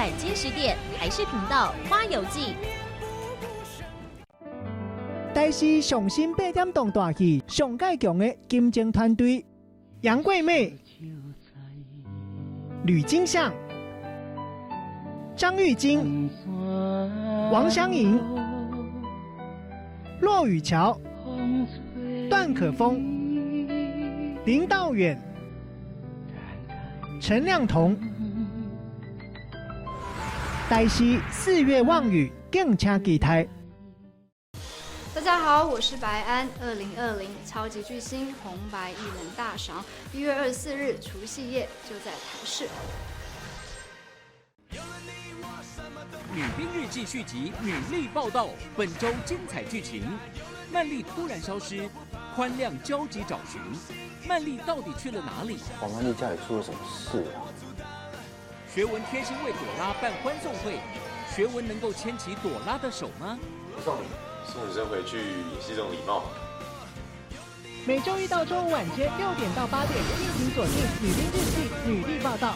晚间10点台视频道《花游记》。台视上新8点档大戏，上介强的金钟团队：杨贵妹、吕金相、张玉京、王湘莹、骆雨乔、段可峰、林道远、陈亮彤。台视4月望雨，敬请期待。大家好，我是白安。2020超级巨星红白艺人大赏，1月24日除夕夜就在台视。女兵日记续集《女力报道》，本周精彩剧情：曼丽突然消失，宽亮焦急找寻，曼丽到底去了哪里？黄曼丽家里出了什么事啊？学文贴心为朵拉办欢送会，学文能够牵起朵拉的手吗？不送礼，送女生回去也是一种礼貌。每周一到周五晚间6点到8点，敬请锁定《女兵日记》《女力报道》。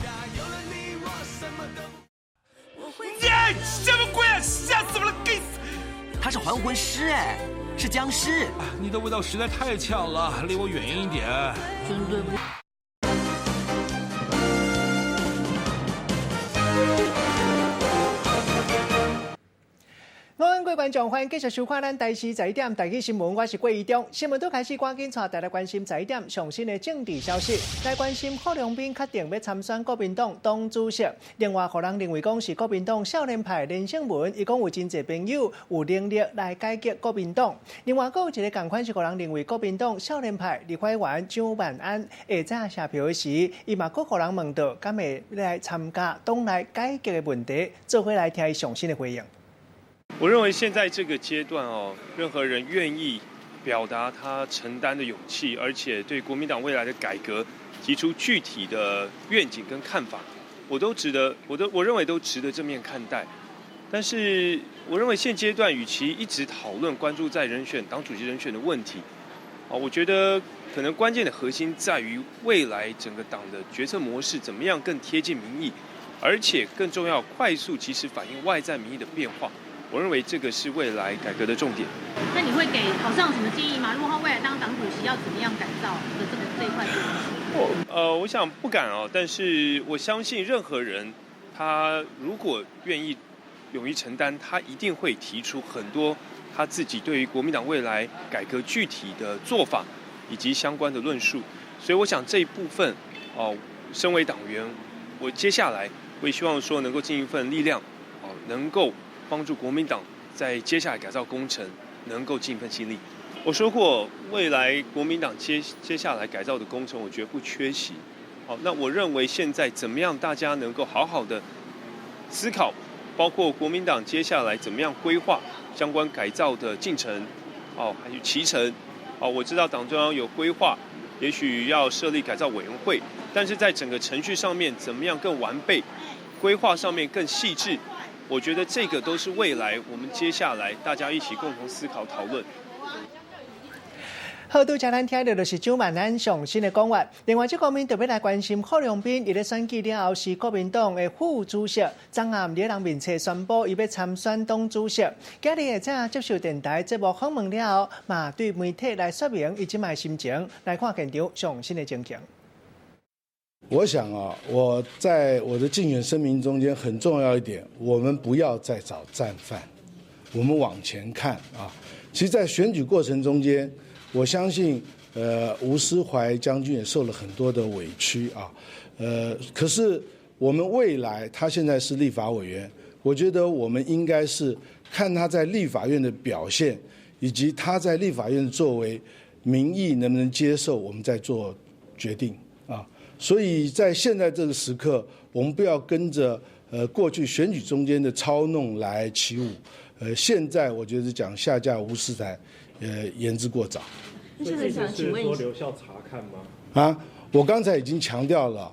什么鬼啊！吓死我了！给死！他是还魂师哎，是僵尸。你的味道实在太呛了，离我远一点。真对不。各位观众，欢迎继续收看咱台视11点台语新闻，我是郭怡中。新闻都开始，赶紧带大家关心11点上新的政治消息。来关心郝龙斌确定要参选国民党党主席，另外，互人认为讲是国民党少年派连胜文，伊讲有真侪朋友有能力来改革国民党。另外，还有一个同款是互人认为国民党少年派立法员张万安下早下票时，伊嘛阁互人问到，敢会来参加党内改革的问题，做伙来听伊上新的回应。我认为现在这个阶段任何人愿意表达他承担的勇气，而且对国民党未来的改革提出具体的愿景跟看法，我认为都值得正面看待。但是我认为现阶段与其一直讨论关注在党主席人选的问题，我觉得可能关键的核心在于未来整个党的决策模式怎么样更贴近民意，而且更重要，快速及时反映外在民意的变化。我认为这个是未来改革的重点。那你会给郝市长什么建议吗？如果他未来当党主席，要怎么样改造的这一块？我想不敢但是我相信任何人，他如果愿意勇于承担，他一定会提出很多他自己对于国民党未来改革具体的做法以及相关的论述。所以我想这一部分身为党员，我接下来我也希望说能够尽一份力量能够帮助国民党在接下来改造工程能够尽一份心力。我说过，未来国民党接下来改造的工程，我绝不缺席。那我认为现在怎么样大家能够好好的思考，包括国民党接下来怎么样规划相关改造的进程，还有期程。我知道党中央有规划，也许要设立改造委员会，但是在整个程序上面怎么样更完备，规划上面更细致。我觉得这个都是未来我们接下来大家一起共同思考讨论。好，拄则咱听到就是张万安上新的讲话。另外，这方面特别来关心郝龙斌，伊咧选举了后是国民党的副主席，昨暗伫人面前宣布伊要参选党主席。今日下早接受电台节目访问了后，嘛对媒体来说明伊即卖心情，来看现场上新的情形。我想我在我的竞选声明中间很重要一点，我们不要再找战犯，我们往前看其实，在选举过程中间，我相信吴思怀将军也受了很多的委屈可是我们未来他现在是立法委员，我觉得我们应该是看他在立法院的表现，以及他在立法院的作为，民意能不能接受，我们再做决定所以在现在这个时刻，我们不要跟着过去选举中间的操弄来起舞。现在我觉得讲下架吴思怀，言之过早。现在想请问说留校查看吗？我刚才已经强调了，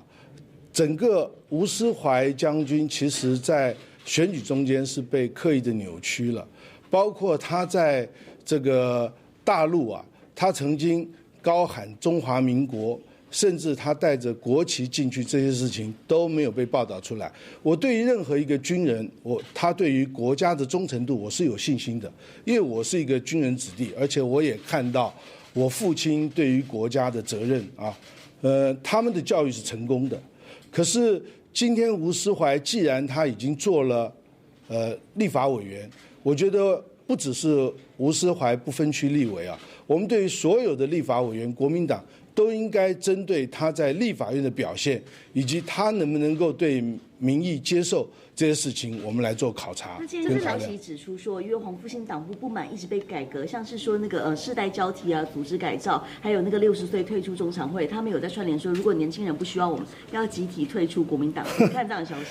整个吴思怀将军其实在选举中间是被刻意的扭曲了，包括他在这个大陆他曾经高喊中华民国。甚至他带着国旗进去，这些事情都没有被报道出来。我对于任何一个军人，他对于国家的忠诚度，我是有信心的，因为我是一个军人子弟，而且我也看到我父亲对于国家的责任啊，他们的教育是成功的。可是今天吴思怀既然他已经做了立法委员，我觉得不只是吴思怀不分区立委啊，我们对于所有的立法委员，国民党都应该针对他在立法院的表现，以及他能不能够对民意接受这些事情，我们来做考察。那今天来袭指出说，因为黄复兴党部不满一直被改革，像是说那个世代交替啊、组织改造，还有那个60岁退出中常会，他们有在串联说，如果年轻人不需要我们，要集体退出国民党。你看这样的消息？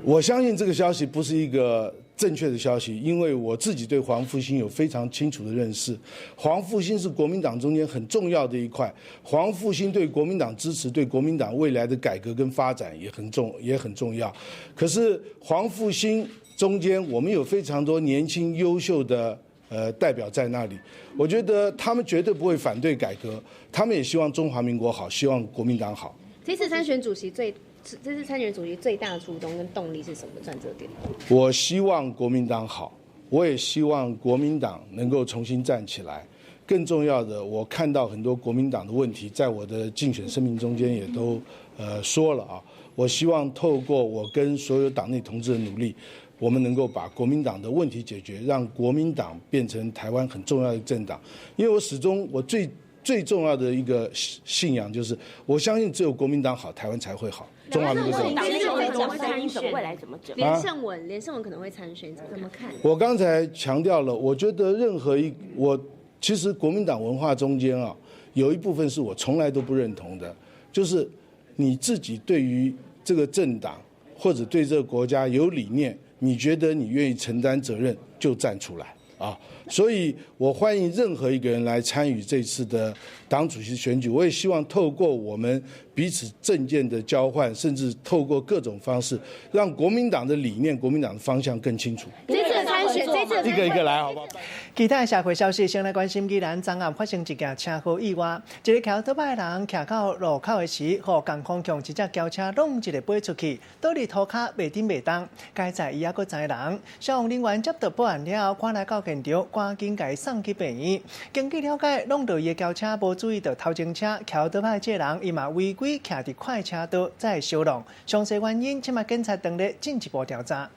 我相信这个消息不是一个正确的消息，因为我自己对黄复兴有非常清楚的认识。黄复兴是国民党中间很重要的一块，黄复兴对国民党支持，对国民党未来的改革跟发展也很重要。可是黄复兴中间，我们有非常多年轻优秀的代表在那里，我觉得他们绝对不会反对改革，他们也希望中华民国好，希望国民党好。这次参选主席最大的初衷跟动力是什么转折点？我希望国民党好，我也希望国民党能够重新站起来。更重要的，我看到很多国民党的问题，在我的竞选声明中间也都说了啊。我希望透过我跟所有党内同志的努力，我们能够把国民党的问题解决，让国民党变成台湾很重要的政党。因为我始终最重要的一个信仰就是，我相信只有国民党好，台湾才会好。中华民国政党未来怎么整？连胜文可能会参选，怎么看？我刚才强调了，我觉得其实国民党文化中间啊，有一部分是我从来都不认同的，就是你自己对于这个政党或者对这个国家有理念，你觉得你愿意承担责任，就站出来啊。所以我欢迎任何一个人来参与这次的党主席选举，我也希望透过我们彼此政见的交换，甚至透过各种方式，让国民党的理念、国民党的方向更清楚。这次参选，一个一个来，好不好？其他的社会消息，先来关心宜兰昨暗发生一件车祸意外，一个骑倒摆的人骑到路口的时，予监控强一只轿车弄一个飞出去，倒伫涂骹袂顶袂当，该在伊还佫知人，消防人员接到报案了后，赶来到现场，赶紧甲伊送去病院。经过了解，弄到伊的轿车无注意到头前车，骑倒摆这人伊嘛违规骑伫快车道，再烧弄。详细原因，即马警察当咧进一步调查。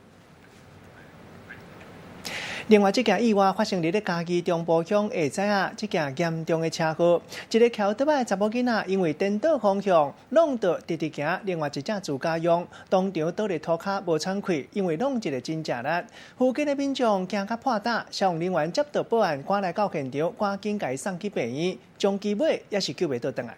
另外，这件意外发生伫嘉义中部乡下仔啊，这件严重的车祸，一个骑倒摆的查某囡仔因为颠倒方向，弄到直行，另外一只自家用当场倒伫涂骹无喘气，因为弄一个真正力。附近的民众惊甲破胆，消防人员接到报案，赶来到现场，赶紧甲伊送去病院，将其尾也是救袂倒转来。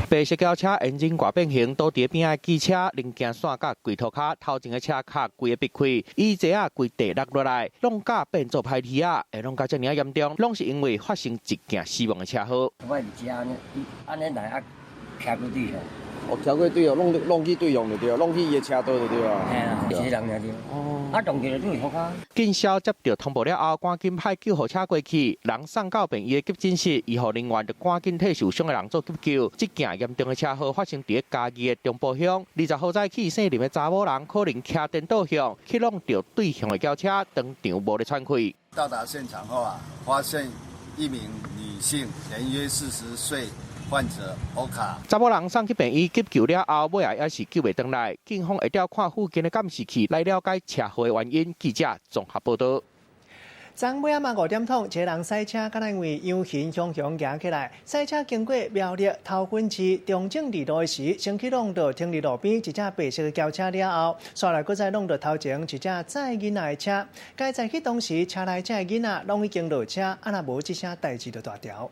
白色轿车引擎挂变形，倒伫边仔机车零件线甲规涂骹，头前的车壳规个裂开，椅座啊规地落落来，弄架变做歹体啊，会弄到遮尔严重，拢是因为发生一件死亡的车祸。我唔知安尼来啊，骑过对哦。哦，骑过对哦，弄去对用就对，弄去伊的车道就对啊。嘿啦，一个人尔对。哦。啊，撞起来就是涂骹。警消接到通报了后，赶紧派救护车过去，人送到病院的急诊室，医护人员就赶紧替受伤的人做急救。这件严重的车祸发生伫嘉义的中部乡，20号早起姓林的查某人可能骑颠倒向，去弄到对向的轿车，当场无咧喘气。到达现场后啊，发现一名女性，年约40岁。患者欧卡，查某人送去病院急救了后，尾也是救袂回来。警方会调看附近的监视器来了解车祸的原因。记者综合报道。昨尾仔5点钟，一个人赛车，敢若因为羊群汹汹行起来，赛车经过苗栗头份市中正二路的时，先去弄到停伫路边一只白色的轿车了后，煞来搁再弄到头前一只载囡仔的车。该在去当时，车内这囡仔拢已经落车，啊若无这些代志就大条。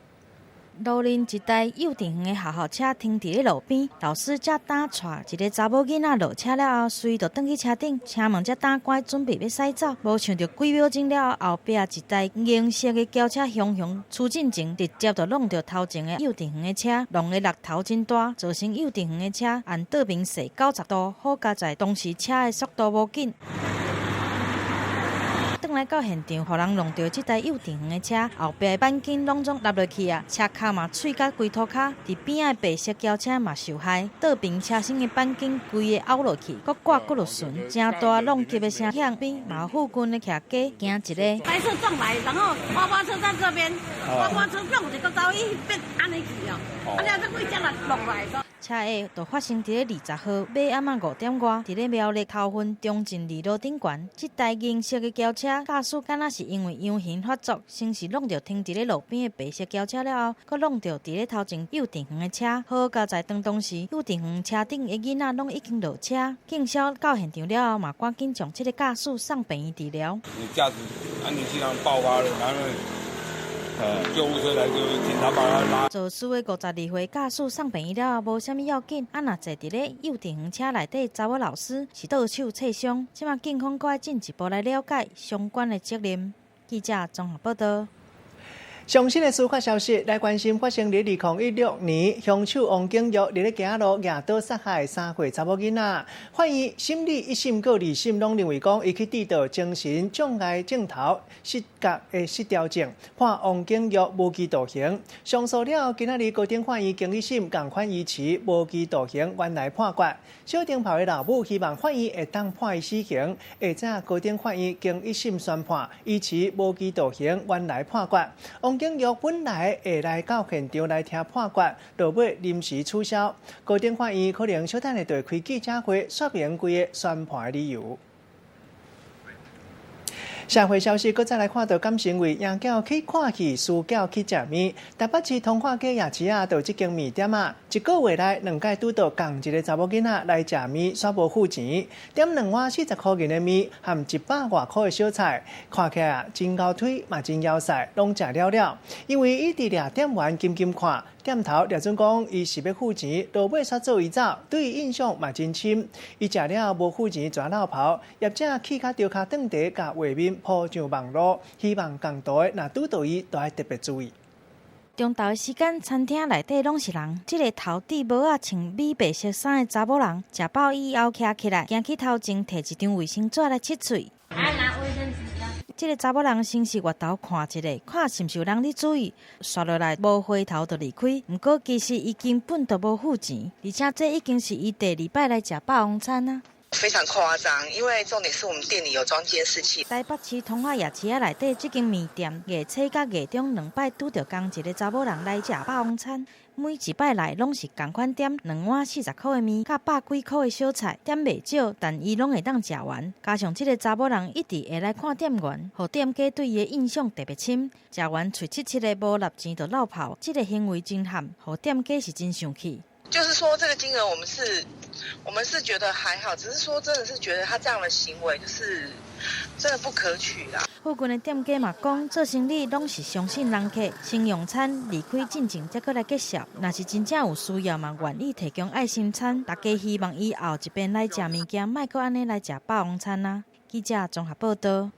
路邻一台幼稚园的学校车停伫咧路边，老师才打带一个查某囡仔落车了后，随就转去车顶，车门才打开，准备要驶走。无想到几秒钟了后，后壁一台银色的轿车雄出进前，直接就弄到头前的幼稚园的车，弄个落头真大，造成幼稚园的车按倒面斜90度，好加在当时车的速度无紧。转来到现场，互人弄到这台幼稚园的车后壁的钣金拢总落落去啊，车卡嘛碎甲规涂骹，伫边仔白色轿车嘛受害，倒边车身的钣金规个凹落去，搁刮搁落顺，真大弄击的声响边，嘛附近的徛街行一个。白色撞来，然后花花车在这边，花花车撞一个走，伊变安尼去哦，安尼再几只来落来。车祸就发生伫咧20号晚暗5点外，伫咧苗栗头份中正二路顶悬，这台银色的轿车驾驶敢若是因为扬行发作，先是弄到停伫咧路边的白色轿车了后，搁弄到伫咧头前幼稚园的车。好佳在当当时，幼稚园车顶的囡仔拢已经落车，警消到现场了后，嘛赶紧将这个驾驶送病院治疗。你驾驶安全气囊爆发了，然后。救护车来就警察把他拉。肇事的52岁驾驶送病院了后，无啥物要紧。啊，若坐伫咧幼稚园车内底查某老师是倒手刺伤，即马警方搁要进一步来了解相关的责任。记者综合报道。最新的司法消息来关心，发生伫2016年，凶手王景玉伫咧行路压倒杀害3岁查某囡仔。法院审理1审搁2审拢认为讲，伊去制造精神障碍镜头失觉的失调症，判王景玉无期徒刑。上诉了，今仔日高等法院经1审共款依持无期徒刑，原来判决。小丁炮的老母希望法院会当判伊死刑，下早高等法院经1审宣判依持无期徒刑，原来判决。王景玉本来会来到现场来听判决，落尾临时取消。高等法院可能小等下就会开记者会，说明规个宣判的理由。社会消息，搁再来看到感情为养狗去看戏，输狗去食面。台北市通化街夜市啊，到这间面店啊，一个月来2届拄到共一个查某囡仔来食面，煞无付钱，点2碗40块钱的面，含100外块的小菜，看起来啊真咬腿，嘛真咬塞，拢食了了。因为伊伫掠店员金看。店头掠准讲，伊是要付钱，落尾煞做伊走，对伊印象嘛真深。伊食了无付钱，抓闹跑，业者起脚丢脚凳地，甲画面铺上网络，希望更多的若拄到伊，都要特别注意。中昼的时间，餐厅内底拢是人。这个头戴帽啊、穿米白色衫的查某人，食饱以后徛起来，行去头前摕一张卫生纸来拭嘴。拿卫生纸。这个查某人先是回头看一下，看是毋是有人伫注意，刷落来无回头就离开。不过其实伊根本都无付钱，而且这已经是伊第2摆来食霸王餐啊。非常夸张，因为重点是我们店里有装监视器。台北市通化夜市内底这间面店，月初甲月中2摆拄着同一个查某人来食霸王餐。每一摆来拢是同款点2碗40块的面，甲100几块的小菜，点袂少，但伊拢会当食完。加上这个查某人一直会来看店员，互店家对伊的印象特别深。食完喙切切的无纳钱就落跑，这个行为真悍，互店家是真生气。就是说这个金额我们是觉得还好，只是说真的是觉得他这样的行为就是真的不可取啦。附近的店家嘛讲，做生意拢是相信人客，先用餐离开进前再过来结账。若是真正有需要嘛，愿意提供爱心餐。大家希望以后一边来食物件，莫搁安尼来食霸王餐啊。记者综合报道。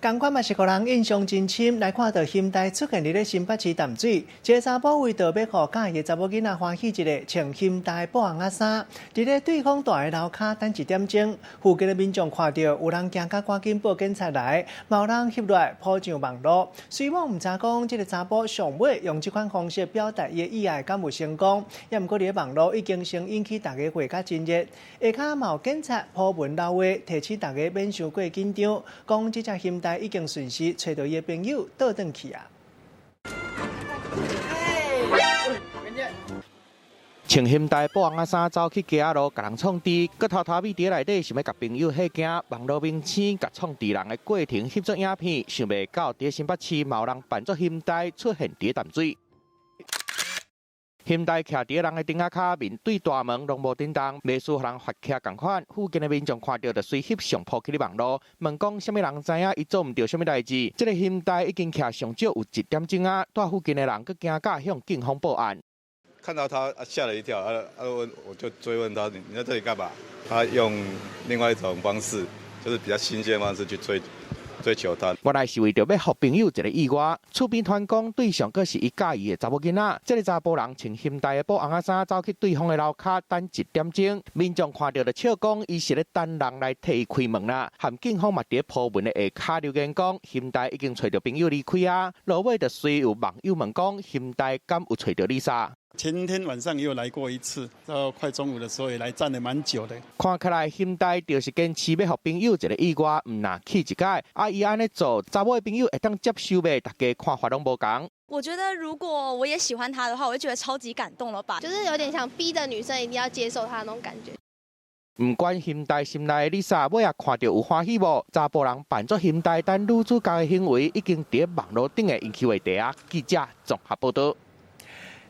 同款嘛是互人印象真深，来看到现代出现伫咧新北市淡水，一个查甫为着要互介意的查某囡仔欢喜一个穿现代布红仔衫，伫咧对方大的楼骹等1点钟，附近的民众看到有人惊甲赶紧报警察来，嘛有人翕落来铺上网络。虽然毋知讲这个查甫上尾用这款方式表达伊的意爱敢有成功，也毋过伫咧网络已经先引起大家话甲真热。下骹嘛有警察铺文留话，提醒大家免伤过紧张，讲这只现代已经顺势找到伊的朋友倒转去啊！穿现代布红仔衫走去街路，甲人创治，佮偷偷咪伫内底想要甲朋友吓惊，网络明星甲创治人的过程翕作影片，想袂到伫新北市某人扮作现代出现伫淡水。现代徛伫人的顶仔骹，面对大门，拢无震动，袂输人发起共款。附近的民众看到就随翕上铺去咧网络，问讲什么人知影伊做毋到什么代志。这个现代已经徛上少有1点钟啊，带附近的人佮惊甲向警方报案。看到他吓了一跳，我就追问他，你在这里干嘛？他用另外一种方式，就是比较新鲜的方式去追求他。原来是为着要互朋友一个意外，厝边团讲对象阁是伊介意的查某囡仔。这个查甫人穿现代的布红衫，走去对方的楼骹等1点钟。民众看到就笑讲，伊是咧等人来替伊开门啦。含警方嘛伫铺文的下骹留言讲，现代已经找到朋友离开啊。落尾就随有网友问讲，现代敢有找到丽莎？前天晚上又来过一次，到快中午的时候也来站了蛮久的。看起来现代就是坚持要互朋友一个意外，唔拿气一届。伊安尼做，查某的朋友会当接受袂？大家看法拢无同。我觉得如果我也喜欢他的话，我就觉得超级感动了吧，就是有点想逼着女生一定要接受他那种感觉。唔管现代心内的Lisa，尾也看到有欢喜无？查甫人扮作现代等女主角的行为，已经伫网络顶的引起话题啊！记者综合报道。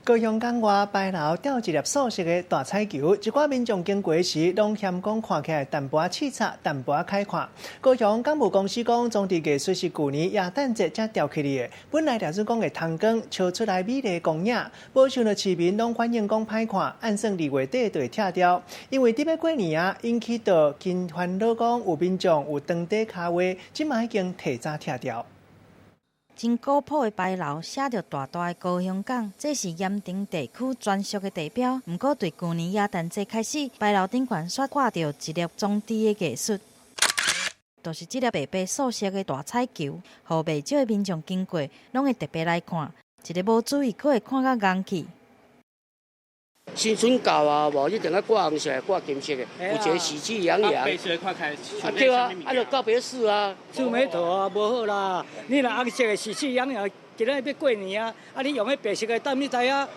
高雄港外牌楼吊一粒素色的大彩球，一寡民众经过时，拢嫌讲看起来淡薄仔刺擦，淡薄仔歹看。高雄港务公司讲，装置艺术是旧年耶诞节才吊起嚟的，本来条是讲会通光，笑出来美丽的光影，无想到市民拢反映讲歹看，按算2月底就会拆掉。因为伫要过年啊，引起到真烦恼，讲有民众有当地卡位，即马已经提早拆掉。真古朴的牌楼写着大大的高雄港，这是盐埕地区专属的地标。不过，对旧年耶诞节开始，牌楼顶悬刷挂着一粒装置的艺术，就是这粒白白素色的大彩球，互袂少的民众经过，拢会特别来看。一个无注意，佫会看到眼去。新春到啊，无一定要挂红色、挂金色的，有一个喜气洋洋。白色看起来，对啊，就告别式啊，蹙眉头啊，无好啦。你若红色的喜气洋洋，今仔要过年啊，你用迄白色的，等你知影，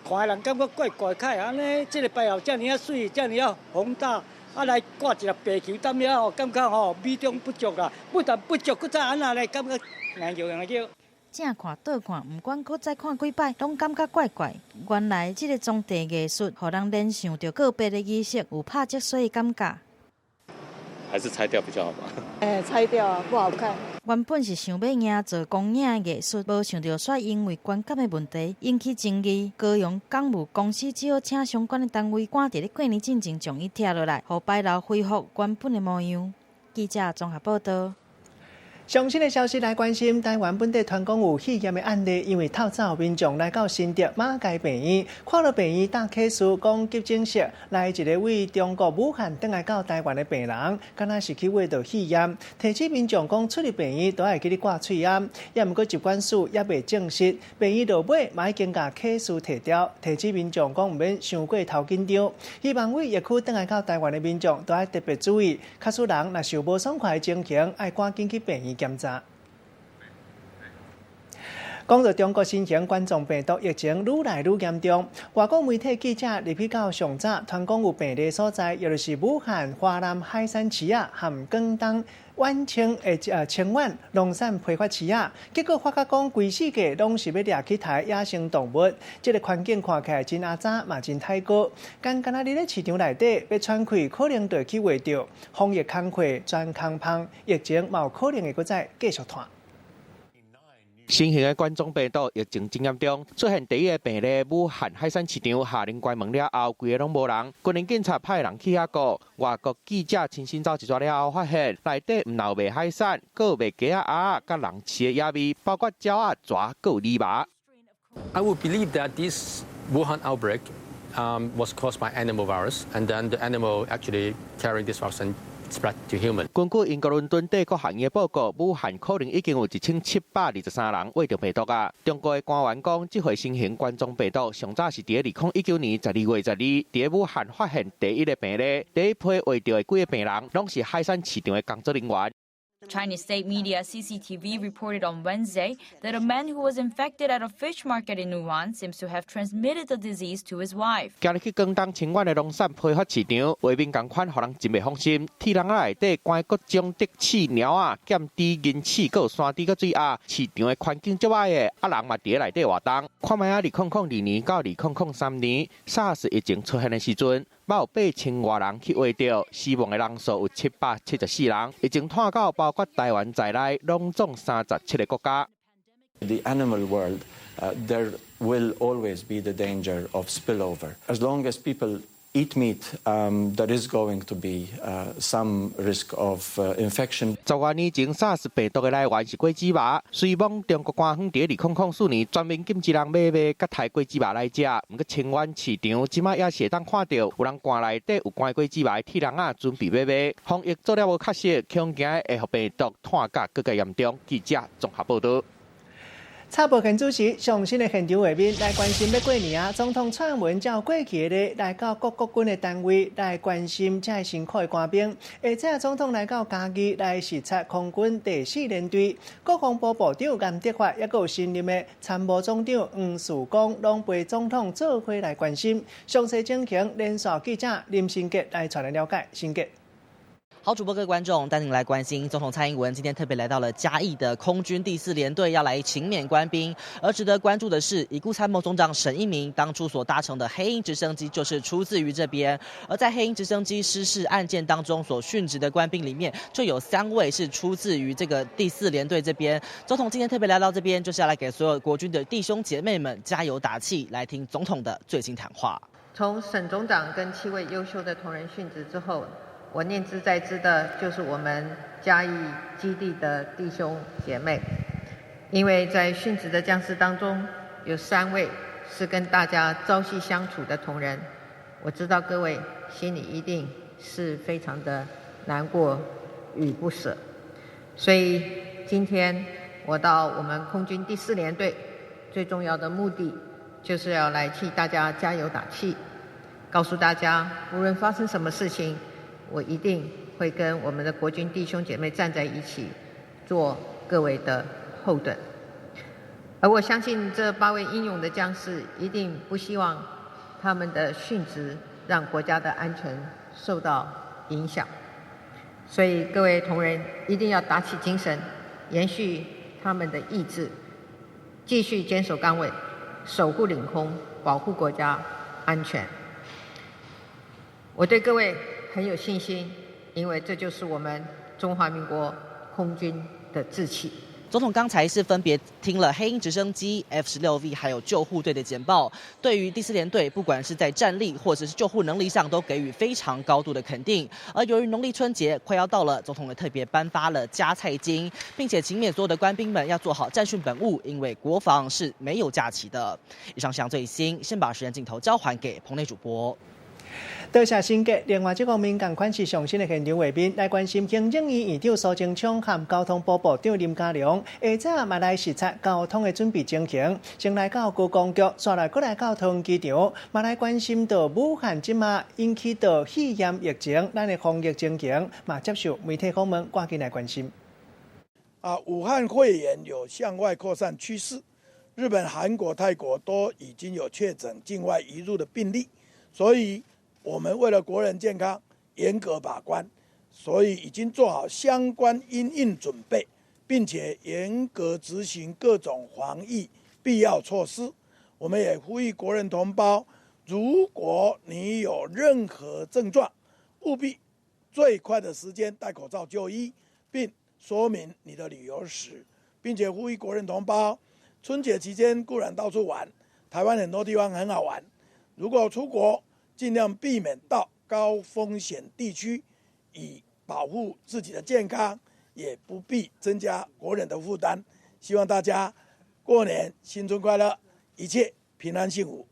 看的人感觉怪怪开安尼，这个牌楼遮尔啊水，遮尔啊宏大，来挂一粒白球，等了感觉美中不足啦。不但不足，佫再安那来感觉硬叫。正看倒看，不管搁再看几摆，拢感觉怪怪。原来这个装置艺术，互人联想到个别的仪式有拍积水的感觉。还是拆掉比较好吧？拆掉啊，不好看。原本是想要营做公映的艺术，无想到却因为观感的问题引起争议。高雄港务公司只好请相关的单位赶伫咧过年进前将伊拆落来，互牌楼恢复原本的模样。记者综合报道。最新的消息来关心台湾本地团工有肺炎的案例，因为透早民众来到新竹马街病院，看到病院打开书讲急诊室来一个为中国武汉转来到台湾的病人，敢若是去挖到肺炎，提醒民众讲出入病院都要记得挂喙烟，也毋过疾管署也未证实，病院落尾嘛已经甲客数摕掉，提醒民众讲毋免伤过头紧张，希望为疫区转来到台湾的民众都要特别注意，确实人若受无爽快的情形，爱赶紧去病院检查。讲到中国新型冠状病毒疫情愈来愈严重，外国媒体记者入去到上早，传讲有病例所在，也就是武汉华南海产市啊，和广东万清清远农产批发市啊，结果发觉讲规世界拢是要掠去杀野生动物，这个环境看起来真阿早嘛真太过。刚刚你咧市场内底要喘气，可能就去画到防疫工课全空芳，疫情嘛有可能会搁再继续拖。新型的冠状病毒疫情真严重，出现第一个病例，武汉海产市场下令关门了后，规个拢无人。军人警察派人去遐顾，外国记者亲身走一撮了后，发现内底唔留卖海产，佮有卖鸡鸭、甲人饲的野味，包括鸟啊、蛇，佮有泥巴。I would believe that this Wuhan outbreak was caused by animal virus, and then the animal actually carried this virus and spread to human. 根据英国伦敦帝国学院的报告，武汉可能已经有1723人患着病毒啊。中国的官员讲，这回新型冠状病毒上早是伫2019年12月12伫武汉发现第一个病例，第一批患着的几个病人，拢是海产市场的工作人员。Chinese state media CCTV reported on Wednesday that a man who was infected at a fish market in Wuhan seems to have transmitted the disease to his wife. 今日去广东清远的农产批发市场，外面同款，互人真袂放心。铁笼内底关各种的刺鸟啊、剑猪、银刺，佮有山猪、佮水鸭。市场的环境足歹的，人嘛伫内底活动。看卖啊，2002年到2003年，SARS 疫情出现的时阵。有8000多人去挖到，死亡的人数有774人，疫情拖到包括台湾在内，拢总37个国家。The animal world, there will always be the danger of spillover. As long as people eat meat that is going to be some risk of infection. 10多年前 SARS 病毒的来源是果子肉，虽望中国官方在2004年专门禁止人买甲台果子肉来食，不过清远市场即马也是会当看到有人罐内底有关果子肉的铁笼仔准备买。防疫做了无确实，恐惊会互病毒探甲更加严重。记者综合报道。蔡伯肯主席上新的现场画面来关心要过年啊，总统蔡文照过去的来到各国军的单位来关心这辛苦的官兵。下届总统来到嘉义来视察空军第4联队，国防部部长严德发也有新任的参谋总长黄树光，拢陪总统做伙来关心。详细情形，连线记者林新杰来传来了解。新杰。好，主播各位观众，带您来关心总统蔡英文今天特别来到了嘉义的空军第4联队，要来勤勉官兵。而值得关注的是，已故参谋总长沈一鸣当初所搭乘的黑鹰直升机就是出自于这边。而在黑鹰直升机失事案件当中所殉职的官兵里面，就有3位是出自于这个第4联队这边。总统今天特别来到这边，就是要来给所有国军的弟兄姐妹们加油打气，来听总统的最新谈话。从沈总长跟7位优秀的同仁殉职之后，我念之在之的就是我们嘉义基地的弟兄姐妹，因为在殉职的将士当中，有3位是跟大家朝夕相处的同仁，我知道各位心里一定是非常的难过与不舍，所以今天我到我们空军第4联队，最重要的目的就是要来替大家加油打气，告诉大家无论发生什么事情，我一定会跟我们的国军弟兄姐妹站在一起，做各位的后盾。而我相信这8位英勇的将士一定不希望他们的殉职让国家的安全受到影响，所以各位同仁一定要打起精神，延续他们的意志，继续坚守岗位，守护领空，保护国家安全。我对各位很有信心，因为这就是我们中华民国空军的志气。总统刚才是分别听了黑鹰直升机、F-16V 还有救护队的简报，对于第4联队不管是在战力或者是救护能力上，都给予非常高度的肯定。而由于农历春节快要到了，总统也特别颁发了加菜金，并且勤勉所有的官兵们要做好战训本务，因为国防是没有假期的。以上最新，先把时间镜头交还给棚内主播。多谢新杰。另外，这方面同款是上新的现场画面来关心行政院院长苏贞昌和交通部部长林佳龙，下早嘛来视察交通的准备情形，先来到高公局，再来过来到桃园机场，嘛来关心到武汉即马引起到肺炎疫情，咱的防疫情形，嘛接受媒体访问，赶紧来关心。武汉肺炎有向外扩散趋势，日本、韩国、泰国都已经有确诊境外移入的病例，所以我们为了国人健康，严格把关，所以已经做好相关因应准备，并且严格执行各种防疫必要措施。我们也呼吁国人同胞，如果你有任何症状，务必最快的时间戴口罩就医，并说明你的旅游史，并且呼吁国人同胞，春节期间固然到处玩，台湾很多地方很好玩，如果出国，尽量避免到高风险地区，以保护自己的健康，也不必增加国人的负担。希望大家过年新春快乐，一切平安幸福。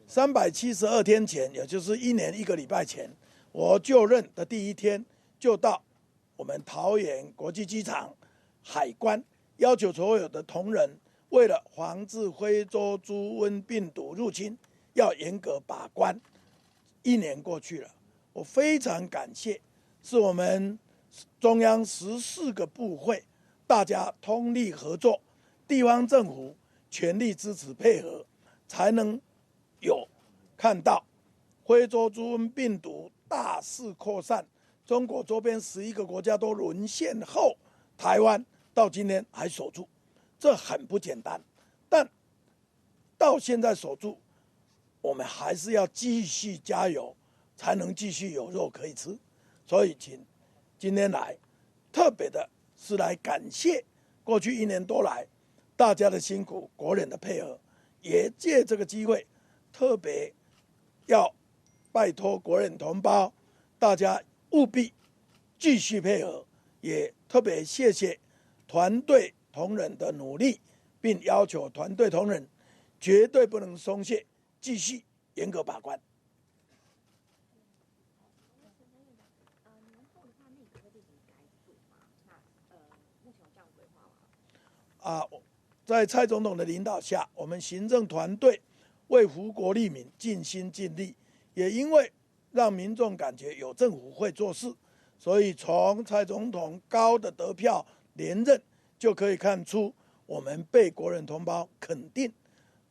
372天前，也就是1年1个礼拜前，我就任的第1天，就到我们桃园国际机场海关，要求所有的同仁，为了防治非洲猪瘟病毒入侵，要严格把关。1年过去了，我非常感谢，是我们中央14个部会，大家通力合作，地方政府全力支持配合，才能有看到非洲猪瘟病毒大肆扩散，中国周边11个国家都沦陷后，台湾到今天还守住，这很不简单。但到现在守住，我们还是要继续加油，才能继续有肉可以吃。所以请今天来，特别的是来感谢过去1年多来大家的辛苦，国人的配合，也借这个机会，特别要拜托国人同胞，大家务必继续配合，也特别谢谢团队同仁的努力，并要求团队同仁绝对不能松懈，继续严格把关。在蔡总统的领导下，我们行政团队为福国利民尽心尽力，也因为让民众感觉有政府会做事，所以从蔡总统高的得票连任就可以看出，我们被国人同胞肯定，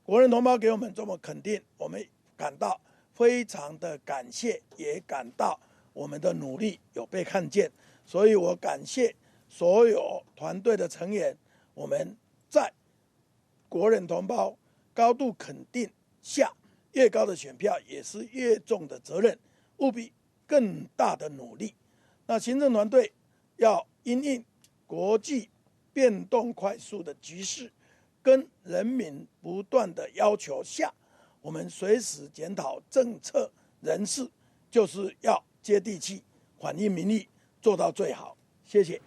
国人同胞给我们这么肯定，我们感到非常的感谢，也感到我们的努力有被看见，所以我感谢所有团队的成员，我们在国人同胞高度肯定下，越高的选票也是越重的责任，务必更大的努力。那行政团队要因应国际变动快速的局势，跟人民不断的要求下，我们随时检讨政策人事，就是要接地气，反映民意，做到最好。谢谢。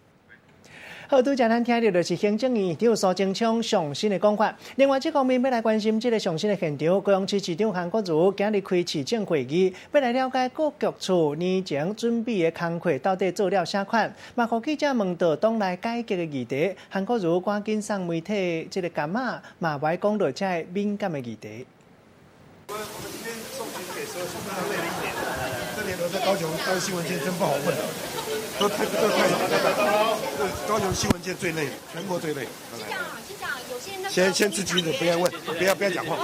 好，拄则咱听到就是行政院长苏贞昌上新的讲法。另外，这方面要来关心这个上新的现场，高雄市市长韩国瑜今日开市政会议，要来了解各局处年前准备的工课到底做了啥款。嘛，互记者问到党内改革的议题，韩国瑜赶紧送媒体这个感嘛未讲到这个敏感的议题。我们今天送群给所有送到内1年，这年头在高雄当新闻界真不好混。都太高雄新闻界最累，全国最累。先吃橘子，不要问，不要讲话。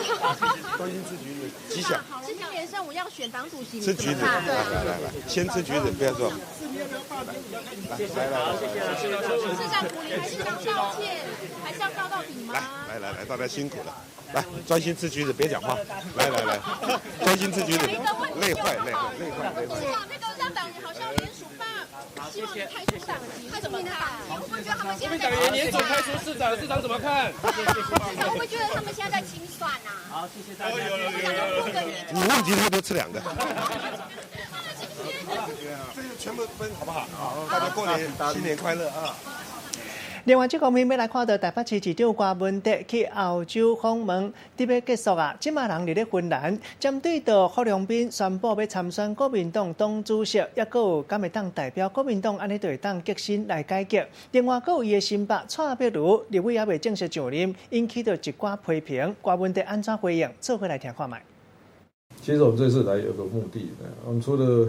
高兴吃橘子，吉祥。今年上午要选党主席，吃橘子，来，先吃橘子，不要做。来，市长鼓励还是要道歉，还是要告到底吗？来，大家辛苦了。来，专心吃橘子，别讲话。来，专心吃橘子，累坏。市长，那个让党员好像联署办，希望你开除党籍，怎么看？会不会觉得他们现在党员联署开除市长，市长怎么看？市长会不会觉得他们现在在清算啊？好，谢谢大家。你问题太多，吃2个。这个全部分好不好？大家过年新年快乐啊！另外，这方面要来看到台北市市长郭文德去澳洲访问，特别结束啊！即马人伫咧芬兰，针对到郝龙斌宣布要参选国民党党主席，也阁有敢会当代表国民党安尼就会当革新来改革。另外，阁有伊的新北蔡壁如立委也未正式上任，引起到一寡批评。郭文德安怎回应？做回来听看卖。其实我们这次来有个目的，我们除了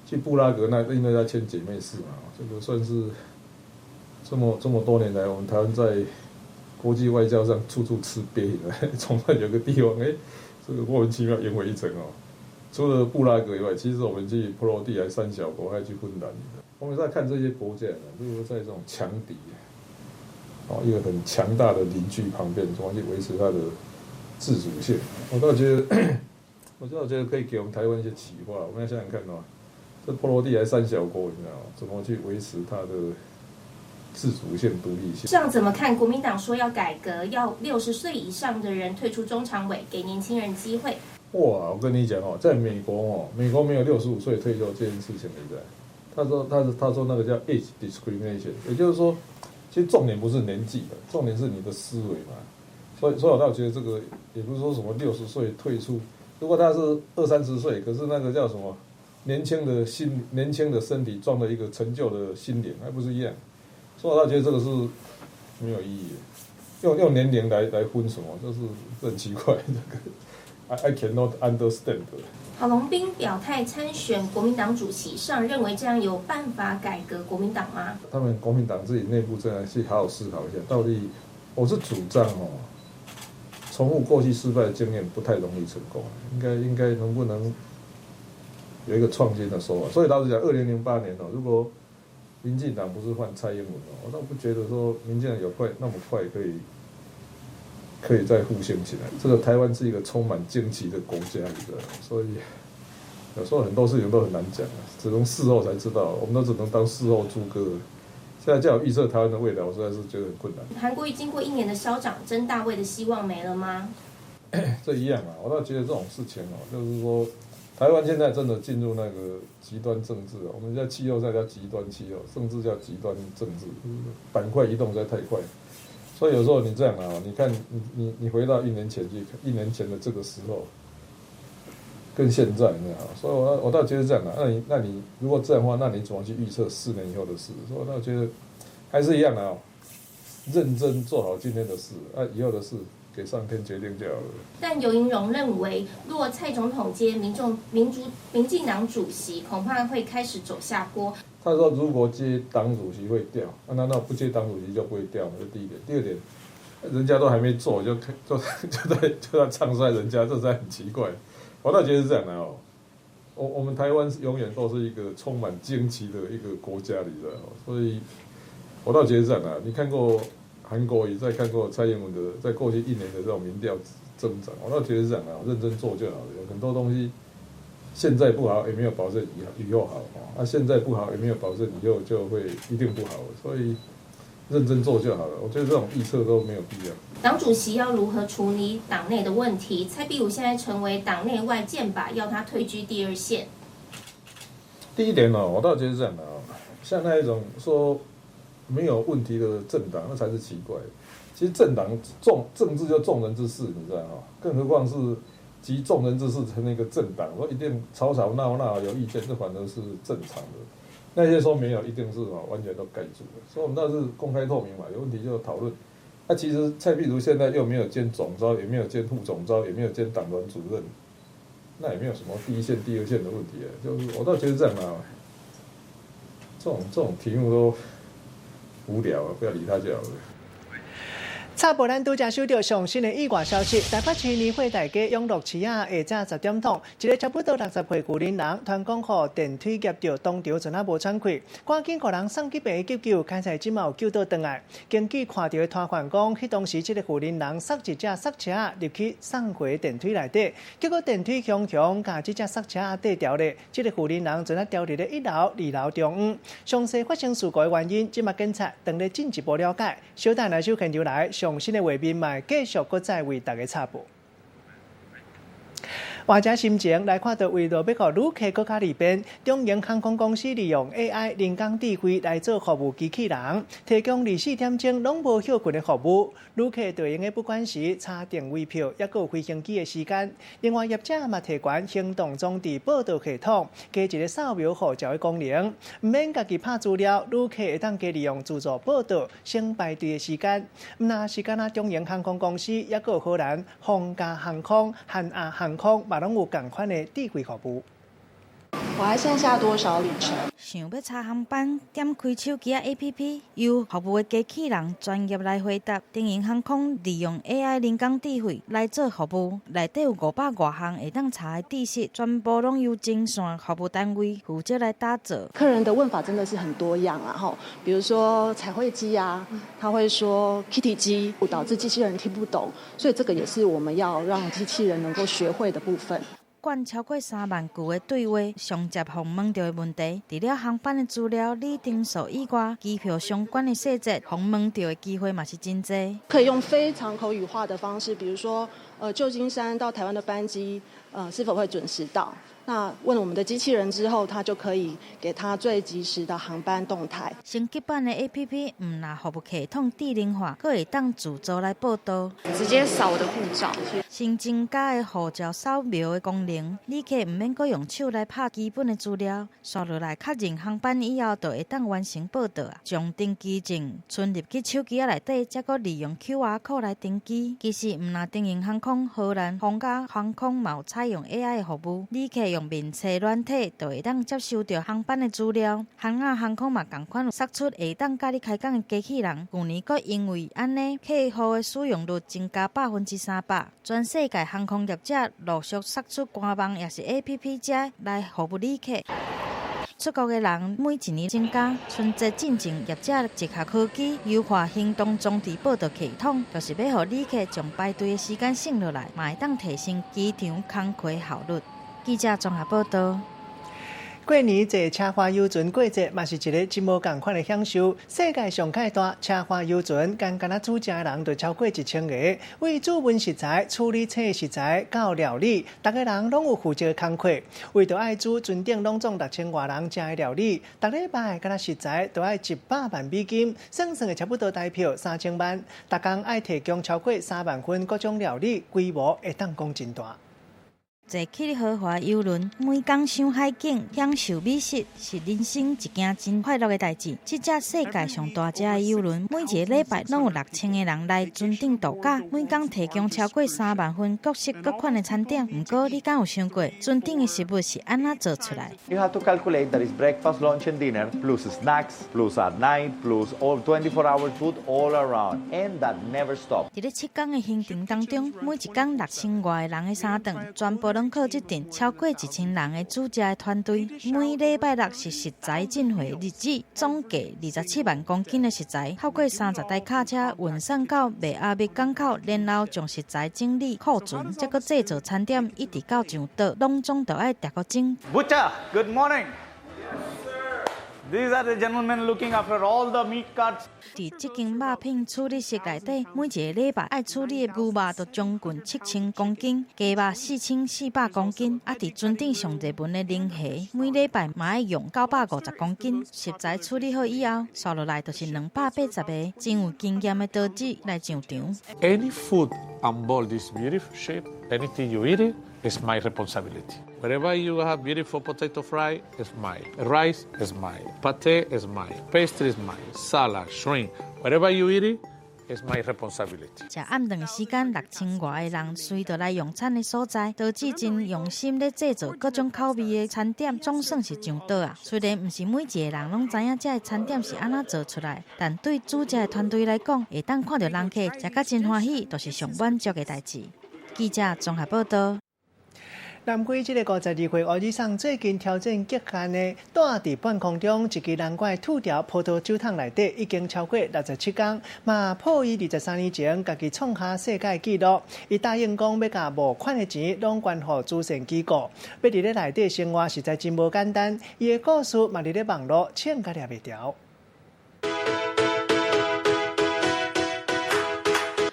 去布拉格因为要签姐妹市嘛，这个算是。这么多年来，我们台湾在国际外交上处处吃瘪的，总算有个地方，这个莫名其妙赢回一城哦。除了布拉格以外，其实我们去波罗的海3小国，还去芬兰。我们在看这些国家呢，如果在这种强敌，一个很强大的邻居旁边，怎么去维持它的自主性？我倒觉得可以给我们台湾一些启发。我们要想想看哦，这波罗的海3小国，你知道怎么去维持它的自主性、独立性。这样怎么看？国民党说要改革，要60岁以上的人退出中常委，给年轻人机会。哇，我跟你讲哦，在美国没有65岁退休这件事情没在。他说那个叫 age discrimination， 也就是说，其实重点不是年纪的，重点是你的思维嘛。所以我倒觉得这个也不是说什么60岁退出，如果他是20-30岁，可是那个叫什么年轻的身体装了一个陈旧的心灵，还不是一样？所以我倒觉得这个是没有意义的，用年龄来分什么，这是很奇怪。这个 I cannot understand。郝龙斌表态参选国民党主席上，认为这样有办法改革国民党吗？他们国民党自己内部这样去好好思考一下，到底我是主张重复过去失败的经验不太容易成功，应该能不能有一个创新的手法？所以老实讲，2008年如果民进党不是换蔡英文我倒不觉得说民进党那么快可以再复兴起来。这个台湾是一个充满惊奇的国家，你知道吗？所以有时候很多事情都很难讲只能事后才知道，我们都只能当事后诸葛，现在叫我预测台湾的未来，我实在是觉得很困难。韩国瑜经过1年的消长，真大位的希望没了吗？这一样啊，我倒觉得这种事情哦，就是说，台湾现在真的进入那个极端政治了。我们在气候上叫极端气候，甚至叫极端政治，板块移动实在太快。所以有时候你这样啊，你看你回到1年前去，1年前的这个时候，跟现在那样，所以我倒觉得这样啊。那你如果这样的话，那你怎么去预测4年以后的事？所以我倒觉得还是一样啊，认真做好今天的事，以后的事给上天决定就好了。但游盈荣认为，若蔡总统接民进党主席，恐怕会开始走下坡。他说，如果接党主席会掉，难道不接党主席就不会掉吗？这第一点。第二点，人家都还没做，就在唱衰人家，这实在很奇怪。我倒觉得是这样的哦。我们台湾永远都是一个充满惊奇的一个国家里的，所以我倒觉得是这样的。你看过韩国瑜，再看过蔡英文的，在过去1年的这种民调增长，我倒觉得是这样的，认真做就好了。有很多东西现在不好，也没有保证以后好现在不好，也没有保证以后就会一定不好，所以认真做就好了。我觉得这种预测都没有必要。党主席要如何处理党内的问题？蔡壁如现在成为党内外箭靶，要他退居第2线。第一点哦，我倒觉得是这样的像那一种说没有问题的政党，那才是奇怪。其实政党政治就众人之事，你知道更何况是集众人之事成那个政党，说一定吵吵闹闹有意见，这反而是正常的。那些说没有，一定是完全都盖住了。所以我们那是公开透明嘛，有问题就讨论。其实蔡壁如现在又没有兼总召，也没有兼副总召，也没有兼党团主任，那也没有什么第1线、第2线的问题就是我倒觉得这样这种题目都无聊不要理他就好了。插播咱拄则收到上新的意外消息，台北市年会大街永乐市下早10点钟，一个差不多60岁旧年人团讲予电梯夹到当场阵无喘气，赶紧予人送去病院急救，开赛即嘛有救倒转来。根据看到的摊贩讲，迄当时这个旧年人塞一只塞车入去送回电梯内底，结果电梯强甲这只塞车底掉咧，这个旧年人阵掉伫咧1楼、2楼中央。详细发生事故的原因，即嘛警察等咧进一步了解。小等来收现场来。上新的画面嘛，继续搁再为大家插播。或者心情来看到，为了要让旅客更加利便，中营航空公司利用 AI 人工智慧来做服务机器人，提供24点钟拢无休困的服务。旅客就用个不管是查定位票，抑个飞行机的时间。另外，业者嘛提悬行动装置报道系统，加一个扫描护照的功能，唔免家己拍资料，旅客会当加利用自助报道，省排队的时间。那是敢若中营航空公司，抑个荷兰皇家航空、汉亚航空。嘛拢有同款的智慧服务。我还剩下多少里程？想要查航班，点开手机 APP， 由服务的机器人专业来回答。中营航空利用 AI 人工智慧来做服务，内底有500多项会当查的知识，全部拢由前线服务单位负责来打造。客人的问法真的是很多样比如说彩绘机他会说 Kitty 机，导致机器人听不懂，所以这个也是我们要让机器人能够学会的部分。管超过3万句的对话，上接访问到的问题，除了航班的资料、里程数以外，机票相关的细节，访问到的机会嘛是真多。可以用非常口语化的方式，比如说，旧金山到台湾的班机，是否会准时到？那问我们的机器人之后，它就可以给他最及时的航班动态。升级版的 APP 唔但服务系统智能化，佫会当自助来报到，直接扫我的护照。新增加的护照扫描的功能，旅客唔免佫用手来拍基本的资料，刷落来确认航班以后，就会当完成报到将登机证存入去手机内底，再佫利用 QR code 来登机。其实唔但中营航空、荷兰皇家航空嘛有采用 AI 的服务，旅客用面册软体就会当接收到航班的资料。汉亚航空嘛同款有释出会当甲你开讲的机器人，去年佫因为安尼，客户的使用率增加300%。全世界航空业者陆续释出官网也是 APP 者来服务旅客。出国的人每1年增加，春节进前业者结合科技优化行动装置报道系统，就是要让旅客将排队的时间省落来，嘛会当提升机场空客效率。记者综合报道。过年坐车花游船过节，嘛是一个真无共款的享受。世界上介大车花游船，刚刚主家人就超过1000个。为煮焖食材、处理菜食材到料理，大家人拢有负责工课。为着爱煮船顶拢总6000外人食的料理，逐礼拜干那食材都爱100万美金，算的差不多台票3000万。逐工爱提供超过3万份各种料理，规模会当讲真大。坐起豪华游轮，每天赏海景、享受美食，是人生一件真快乐的代志。这只世界上大只的游轮，每一个礼拜拢有6000个人来船顶度假，每天提供超过3万份各式各款的餐点。不过，你敢有想过，船顶的食物是安怎做出来 ？You have to calculate that is breakfast, lunch, and dinner, plus snacks, plus at night, plus all 24-hour food all around, and that never stops. 在7天的行程当中，每一天6000外个人的三顿，全部拢靠这顿超过1000人的煮食的团队。每礼拜六是食材进货日子，总计27万公斤的食材，透过30台卡车运送到迈阿密港口，然后将食材整理库存，再搁制作餐点，一直到上桌，拢总都要调个整。Butcher, good morning. These are the gentlemen looking after all the meat cuts. 在这间肉品处理室内底，每一个礼拜爱处理的牛肉都将近7000公斤，鸡肉4400公斤。啊，在船顶上热门的龙虾，每礼拜嘛爱用950公斤。食材处理好以后，刷落来就是280个真有经验的刀子来上场。Any food on board this beautiful ship, anything you eat it, is my responsibility. Wherever you have beautiful potato fry, it's mine. Rice is mine. Pate is mine. Pastry is mine. Salad, shrimp, wherever you eat it, it's my responsibility. 食暗顿的时间，6000外个人随着来用餐的所在，导致真用心咧制作各种口味的餐点，总算是上桌啊。虽然不是每一个人拢知影这个餐点是安怎做出来，但对煮食的团队来讲，会当看到人客食甲真欢喜，就是上满足的代志。记者综合报道。南非这个52岁俄女生最近挑战极限的，待伫半空中一支难怪吐条葡萄酒桶内底，已经超过67天，嘛破伊23年前家己创下世界纪录。伊答应讲要甲募款的钱拢捐予慈善机构，要伫咧内底生活实在真无简单。伊的故事嘛伫咧网络唱甲抓袂牢。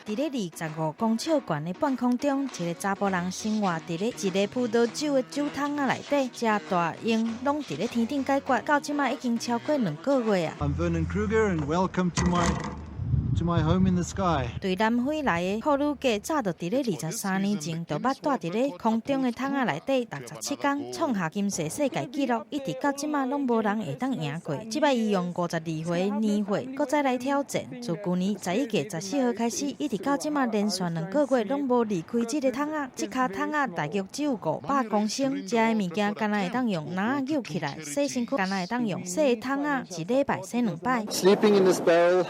伫咧25公尺悬的半空中，一个查甫人生活伫咧一个葡萄酒的酒桶仔内底，遮大鹰拢伫咧天顶解决，到即卖已经超过2个月啊。I'm Vernon Kruger and welcome to my home in the sky. 对南非来的库鲁格，早就伫咧23年前，就捌住伫咧空中的桶仔内底67天，创下金世世界纪录，一直到即卖拢无人会当赢过。即摆伊用52岁年岁，搁再来挑战，自去年11月14号开始，一直到即卖连续2个月拢无离开即个桶仔。即卡桶仔大约只有500公升，食的物件敢若会当用篮仔摟起来，洗身躯敢若会当用洗桶仔，一礼拜洗2摆。Sleeping in this barrel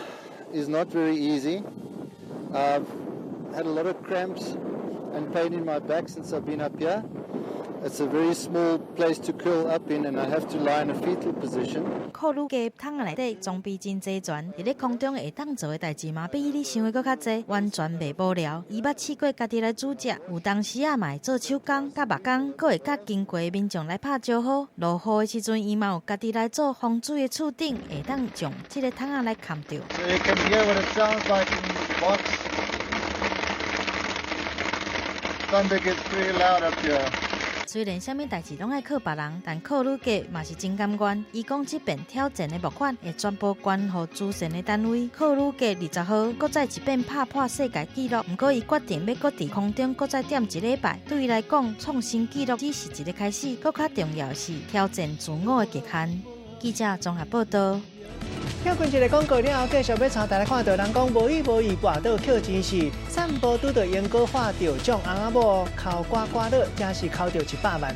is not very easy. I've had a lot of cramps and pain in my back since I've been up here. It's a very small place to curl up in and I have to lie in a fetal position. 库鲁格桶仔内底装备真齐全，伫咧空中会当做的代志嘛，比你想的搁较济，完全袂无聊。伊捌试过家己来煮食，有当时啊嘛会做手工，甲目工，搁会甲经过的民众来拍招呼。落雨的时阵，伊嘛有家己来做防水的厝顶，会当将这个桶仔来扛着。So you can hear what it sounds like in the box. Thunder gets pretty loud up here. 虽然啥物代志拢爱靠别人，但库鲁格嘛是真甘愿。伊讲即遍挑战的募款会全部捐予慈善的单位。库鲁格20号搁再一遍拍破世界纪录，不过伊决定要搁伫空中搁再点1礼拜。对伊来讲，创新纪录只是一个开始，搁较重要是挑战自我的极限。记者综合报道。跳过一个广告了后，继续要带大家看到人讲无依无依跋倒扣钱是散步拄到严格化着奖翁仔某扣刮刮乐，真是扣着100万。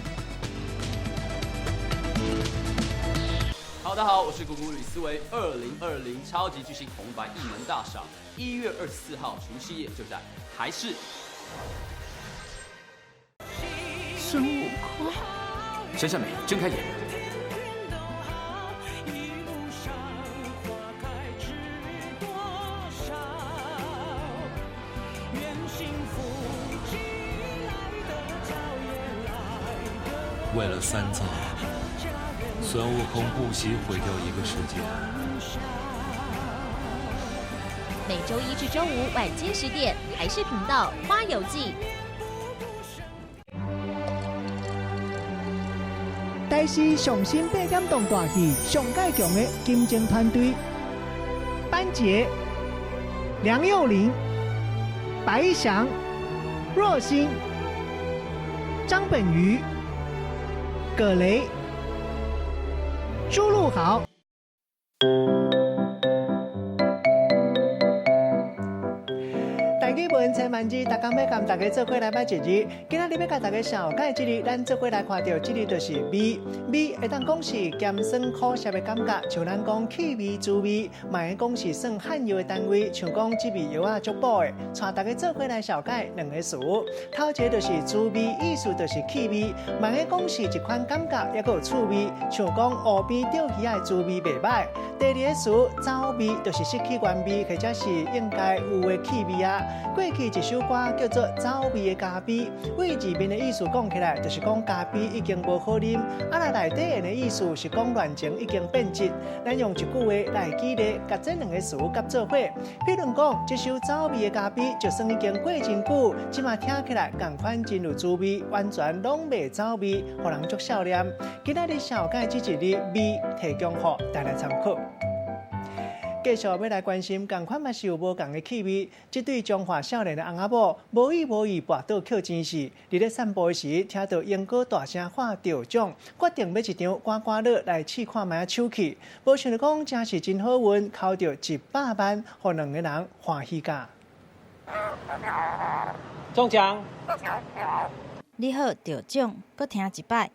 好，大家好，我是谷谷吕思维。2020超级巨星红白一门大赏，1月24号除夕夜就在台视。孙悟空，山下美，睁开眼。为了三藏，孙悟空不惜毁掉一个世界。每周一至周五晚间10点，台视频道《花游记》。台视上新8点档大戏，上介强的金钟团队：班杰、梁又霖、白翔、若星、张本鱼、葛雷、朱陆豪。大家文采万字，大家要跟大家做伙来摆一日。今仔日要甲大家小解一日，咱做伙来看到这日就是味。味会当讲是咸酸苦涩的感觉，像咱讲气味、滋味，嘛会讲是算罕有的单位，像讲这味药啊足补的。带大家做伙来小解两个词。头一个就是滋味，意思就是气味，嘛会讲是一款感觉，也有趣味，像讲湖边钓鱼的滋味袂歹。第二个词走味，就是失去原味，或者是应该有的气味啊。过去一首歌叫做《走味的咖啡》，为字面的意思讲起来，就是讲咖啡已经无好啉，啊来内底的意思是讲恋情已经变质。咱用一句话来举例，甲这两个词夹做伙。比如讲，这首《走味的咖啡》就算已经过真久，即马听起来同款真有滋味，完全拢袂走味，互人足少念。今仔日小解这一日味提供予大家参考。继续要来关心，同款嘛是有无同的气味。这对中华少年的翁仔某无意跋倒捡钱时，伫咧散步时听到莺歌大声喊得奖，决定买一张刮刮乐来试看卖手气。无想到讲真是真好运，考到100万，互两个人欢喜甲。中奖！你好，得奖，搁听一摆。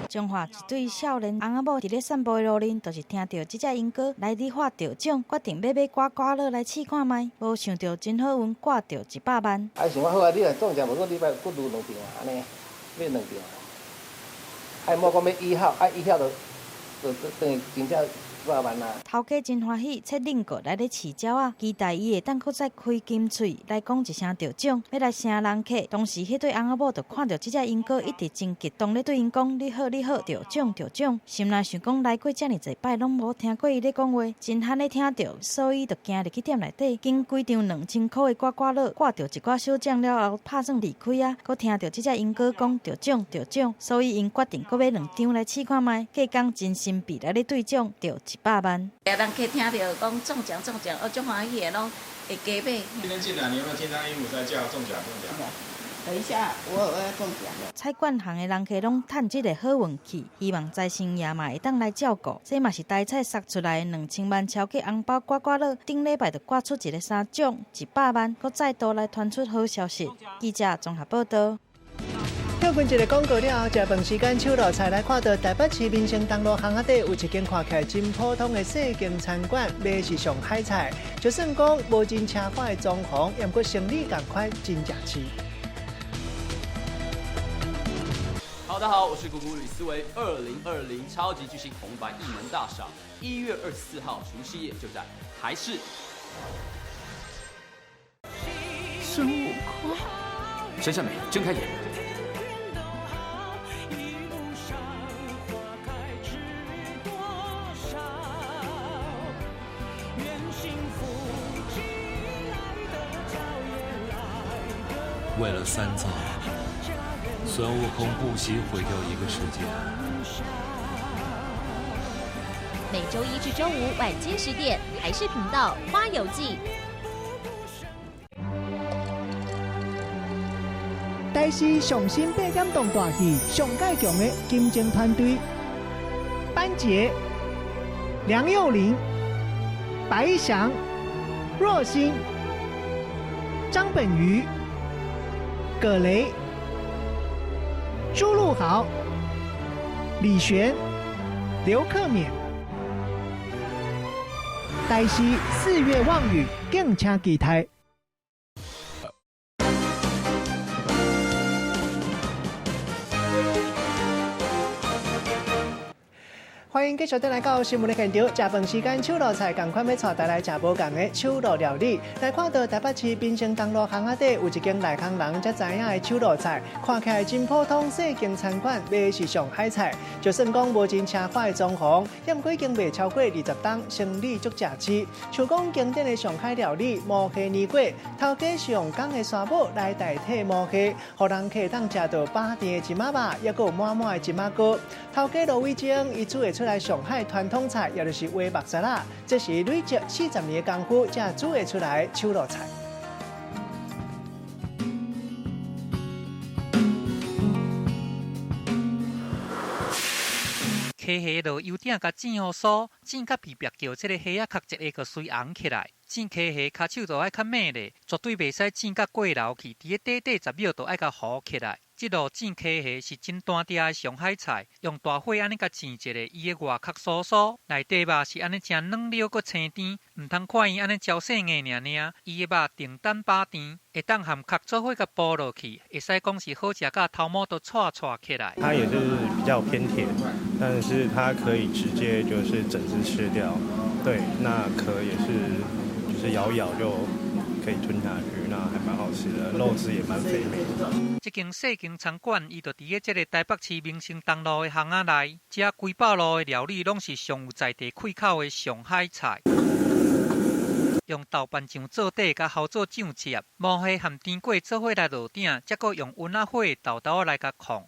中华一对少年翁仔某伫咧散步的路顶，就是听到这只莺歌来伫发得奖，决定要买刮刮乐来试看卖。无想到真好运，刮到100万。想我好啊，你若中奖，无过你摆搁撸2张啊，安尼买2张。莫讲要1号，1号就等于真正100万啊。头家真欢喜，切领过来咧饲鸟啊，期待伊会当搁再开金喙来讲一声得奖，要来请人客。当时迄对翁仔某就看到这只莺歌，一直真激动咧对因讲：你好，你好，得奖，得奖。心内想讲来过遮尔侪摆，拢无听过伊咧讲话，真罕咧听到，所以就行入去店内底，经几张2000块的刮刮乐，刮到一寡小奖了后，拍算离开啊。搁听到这只莺歌讲得奖，得奖，所以因决定搁买2张来试看卖。隔工真神秘来咧兑奖，得100万。人客听到讲中奖，足欢喜的，拢会加买。今天进来，你有没有听到鹦鹉在叫中奖？等一下，我要中奖了。菜馆行的人客拢趁这个好运气，希望财神爷嘛会当来照顾。这嘛是台菜杀出来的2000万超级红包刮刮乐，顶礼拜就刮出一个3奖100万，搁再度来传出好消息。记者综合报道。跳过一个广告了后，食饭时间手路菜来看到台北市民生东路巷仔底有一间看起来真普通的细间餐馆，卖是上海菜，就算讲无真奢华的装潢，也毋过生意同款真正市。好，大家好，我是谷谷吕思维。2020超级巨星红白一门大赏，1月24号除夕夜就在台视。孙悟空，山下美，睁开眼。为了3造，孙悟空不惜毁掉一个世界。每周一至周五晚间10点，台视频道《花游记》。台视上新8点档大戏，上介强的金钟团队：班杰、梁又霖、白翔、若星、张本鱼、葛雷、朱陆豪、李璇、刘克勉。台视4月望雨，敬请期待。欢迎继续回来到新闻的现场，食饭时间手路菜同款要带大家来食无同的手路料理。来看到台北市滨生东路巷仔底有一间内行人才知影的手路菜，看起来真普通细间餐馆，卖的是上海菜。就算讲无真奢华的装潢，也毋过已经卖超过20档，生意足正市。像讲经典的上海料理毛蟹年粿，头家是用港的沙母来代替毛蟹，互人客当食到饱甜的金马肉，也有满满的金马糕。头家罗伟晶伊煮的出来上海传统菜，也就是话目沙拉，这是累积40年的功夫才煮的出来手路菜。溪蟹落油鼎甲煎好酥，煎甲皮白叫这个虾啊，壳一个水红起来。煎溪蟹骹手就爱较美咧，绝对袂使煎甲过老去，伫个底10秒就爱甲糊起来。这道煎溪蟹是真单调的上海菜，用大火安尼甲煎一下，伊的外壳酥酥，内底肉是安尼真软溜佮青甜，唔通看伊安尼焦细硬尔尔，伊的肉定等饱甜，会当含壳做伙甲剥落去，会使讲是好食甲头毛都串起来。它也是比较偏甜，但是它可以直接就是整只吃掉，对，那壳也是就是咬就可以吞下去，那还蛮好吃的，肉质也蛮肥美的。这间细间餐馆，伊就伫个这个台北市民生东路的巷仔内，这规百路的料理拢是上有在地气口的上海菜。用豆瓣酱做底，甲烘做酱汁，毛蟹含甜粿做伙来落鼎，再搁用温仔火豆豆来甲控。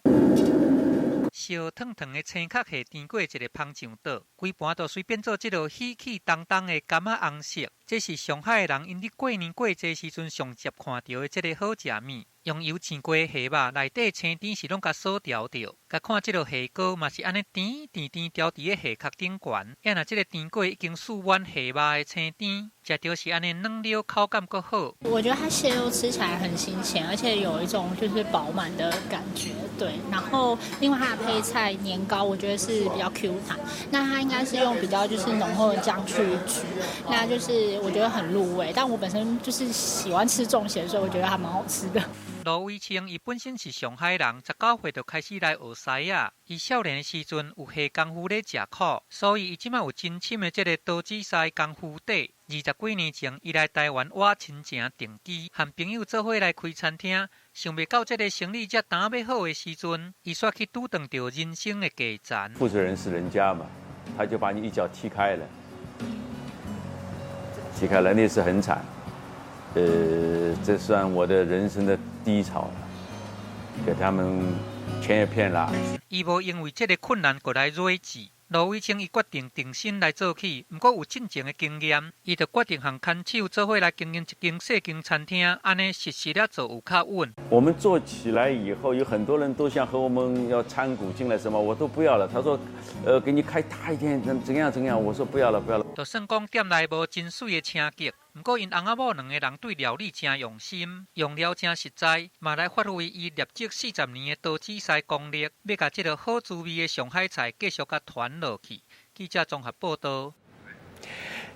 烧烫烫的青壳蟹甜粿一个芳酱倒，规盘都随便做这落喜气当当的柑仔红色。这是上海人因伫过年过节时阵上接看到的这个好食面。用油煎过的蟹肉，内底青甜是拢甲锁调着。甲看这落蟹膏嘛是安尼甜调伫个蟹壳顶悬。也若这个甜粿已经四碗蟹肉的青甜，食着是安尼软溜，口感阁好。我觉得它蟹肉吃起来很新鲜，而且有一种就是饱满的感觉。对，然后另外它的配菜年糕，我觉得是比较 Q 弹。那它应该是用比较就是浓厚的酱去煮，那就是我觉得很入味。但我本身就是喜欢吃重咸，所以我觉得还蛮好吃的。罗伟清伊本身是上海人，19岁就开始来学西啊。伊少年的时阵有下功夫咧食苦，所以伊即摆有真深的这个刀子西功夫底。20几年前，伊来台湾挖亲情定居，和朋友做伙来开餐厅。想袂到这个生意才打要好的时阵，伊煞去拄撞到人生的价站。负责人是人家嘛，他就把你一脚踢开了，那是很惨。这算我的人生的低潮了，给他们骗也骗啦。伊无因为这个困难过来惹事，罗伟清伊决定定身来做起，不过有进前的经验，伊就决定和看手做伙来经营一间细间餐厅，安尼实施了做有较稳。我们做起来以后，有很多人都想和我们要参股进来什么，我都不要了。他说，给你开大一点，怎样？我说不要了。就算讲店内无真水的请客。不过，因翁仔某2个人对料理真用心，用料真实在，嘛来发挥伊立积40年的刀子西功力，要甲这个好滋味的上海菜继续甲传落去。记者综合报道。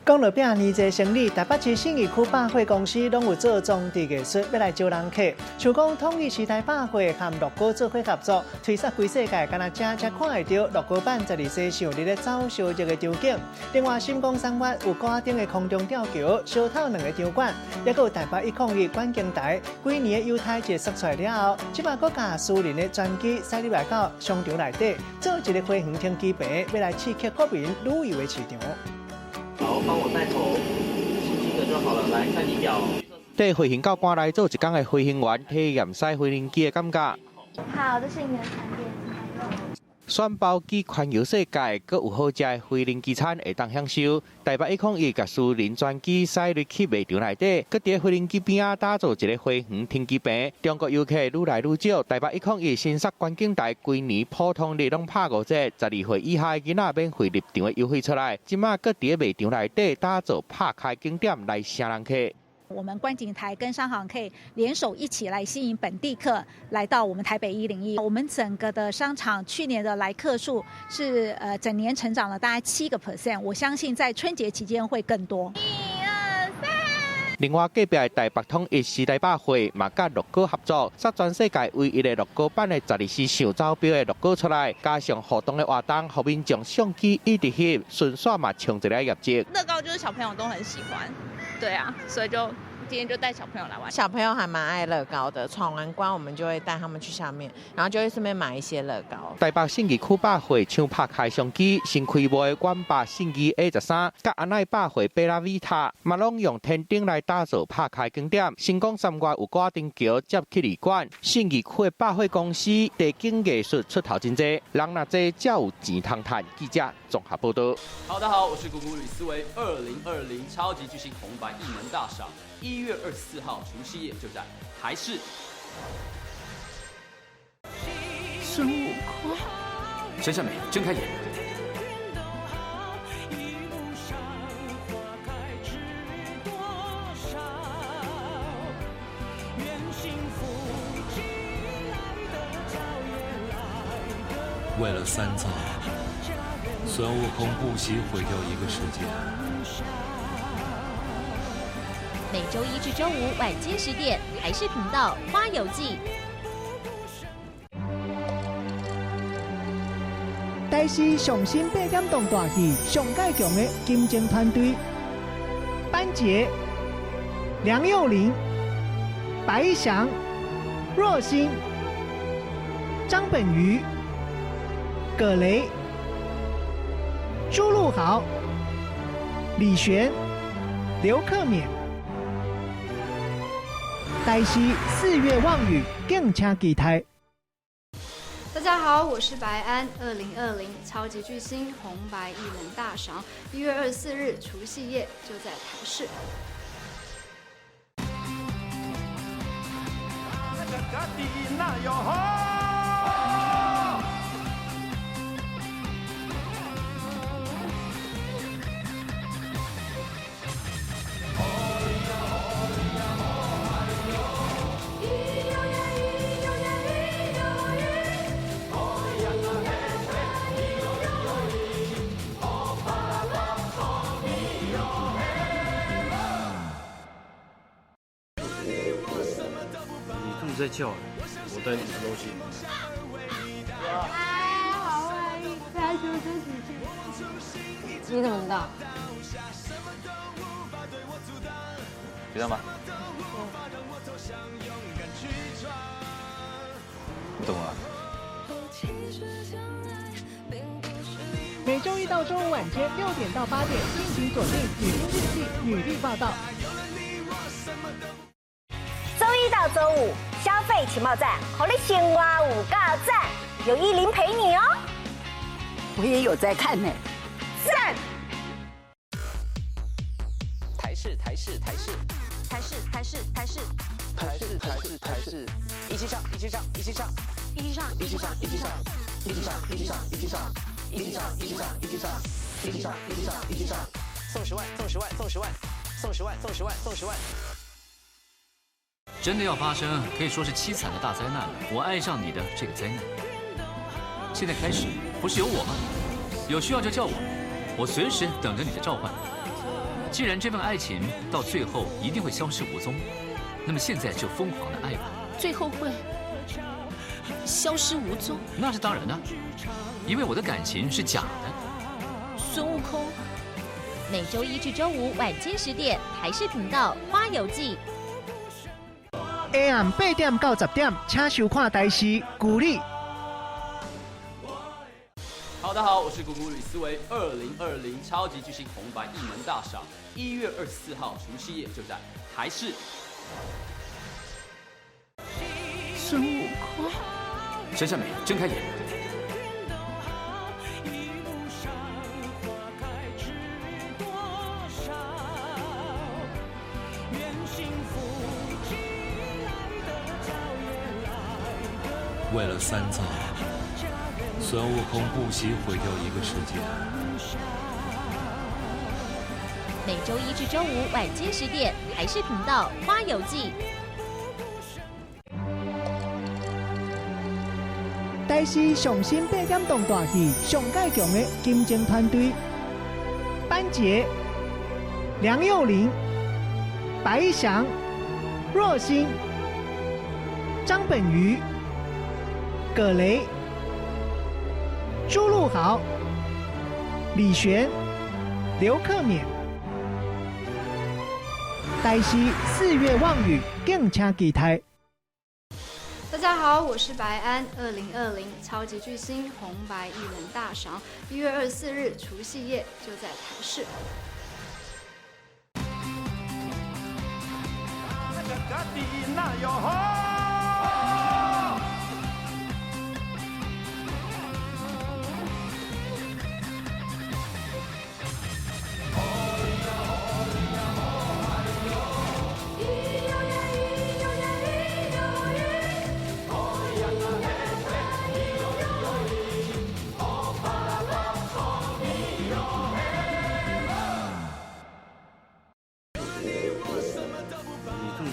讲到饼年节生意，台北市信义区百货公司拢有做装置艺术，要来招人客。像讲统一时代百货和乐高做伙合作，推出规世界，敢若正看会到乐高版12世上日咧走烧热的场景。另外，新光三越有高顶的空中吊桥，烧透2个场馆，也有台北101观景台。几年的优待节说出来了后，即摆国家私人的专机驶入来到商场内底，做一个飞行停机坪，要来刺激国民旅游的市场。好，帮我带头，轻轻的就好了。来看仪表。带飞行到馆内做一天的飞行员，体验驶飞行机的感觉。好，这是你的餐点。选包机环游世界，阁有好食的飞行机餐会当享受。台北101甲私人专机驶入去卖场内底，阁伫飞行机边仔打造一个飞行停机坪。中国游客愈来愈少，台北101新设观景台，规年普通日拢拍5折，12岁以下的囡仔免费入场的优惠出来。即马阁伫卖场内底打造拍开景点来吸人客。我们观景台跟商行可以联手一起来吸引本地客来到我们台北101。我们整个的商场去年的来客数是整年成长了大概7%，我相信在春节期间会更多。另外，隔壁的台北统一时代百货嘛，甲乐高合作，杀全世界唯一的乐高版的12时上招标的乐高出来，加上互动的活动，互民众相机一直翕，顺续嘛冲一个业绩。乐高就是小朋友都很喜欢，对啊，所以就今天就带小朋友来玩。小朋友还蛮爱乐高的，闯完关我们就会带他们去下面，然后就会顺便买一些乐高。台北信义区百货抢拍开相机，新开幕的远百信义 A13，甲安奈百货贝拉维塔，嘛拢用天顶来打造拍开景点。新港3月有挂灯桥接去旅馆，信义区的百货公司地景艺术出头真济，人若济才有钱通赚。记者综合报道。大家好，我是谷谷吕思维。2020超级巨星红白一门大赏，1月24号除夕夜就在台视。孙悟空，陈善美睁开眼。为了三藏，孙悟空不惜毁掉一个世界。每周一至周五晚间10点，台视频道《花游记》。台视上新8点档大戏，上介强的金钟团队：班杰、梁又霖、白翔、若星、张本鱼、葛雷、朱露豪、李璇、刘克勉。台视4月望雨，敬请期待。大家好，我是白安。2020超级巨星红白艺人大赏，1月24日除夕夜就在台视。在叫，我带你吃东西。哎，好怀疑，排球这几天。你怎么知道？知道吗？你懂了。每周一到周五晚间6点到8点，敬请锁定《女兵日记》女力报道。周一到周五，消费情报站，好你生活有够赞，有10陪你哦。我也有在看呢，赞！台视，台视，一起上，送10万。真的要发生，可以说是凄惨的大灾难了。我爱上你的这个灾难，现在开始，不是有我吗？有需要就叫我，我随时等着你的召唤。既然这份爱情到最后一定会消失无踪，那么现在就疯狂的爱吧。最后会消失无踪？那是当然的，因为我的感情是假的。孙悟空，每周一至周五晚间10点，台视频道《花游记》。AM 8点到10点，请收看台视鼓励。大家好，我是谷谷吕思维。2020超级巨星红白一门大赏，1月24号除夕夜就在台视。孙悟空，陈善美睁开眼。为了三藏，孙悟空不惜毁掉一个世界。每周一至周五晚间10点，台视频道《花游记》。台视上新8点档大戏，上介强的金钟团队：班杰、梁又霖、白翔、若星、张本鱼、葛雷、朱陆豪、李璇、刘克勉。台视4月望雨，敬请期待。大家好，我是白安。2020超级巨星红白艺人大赏，1月24日除夕夜就在台视。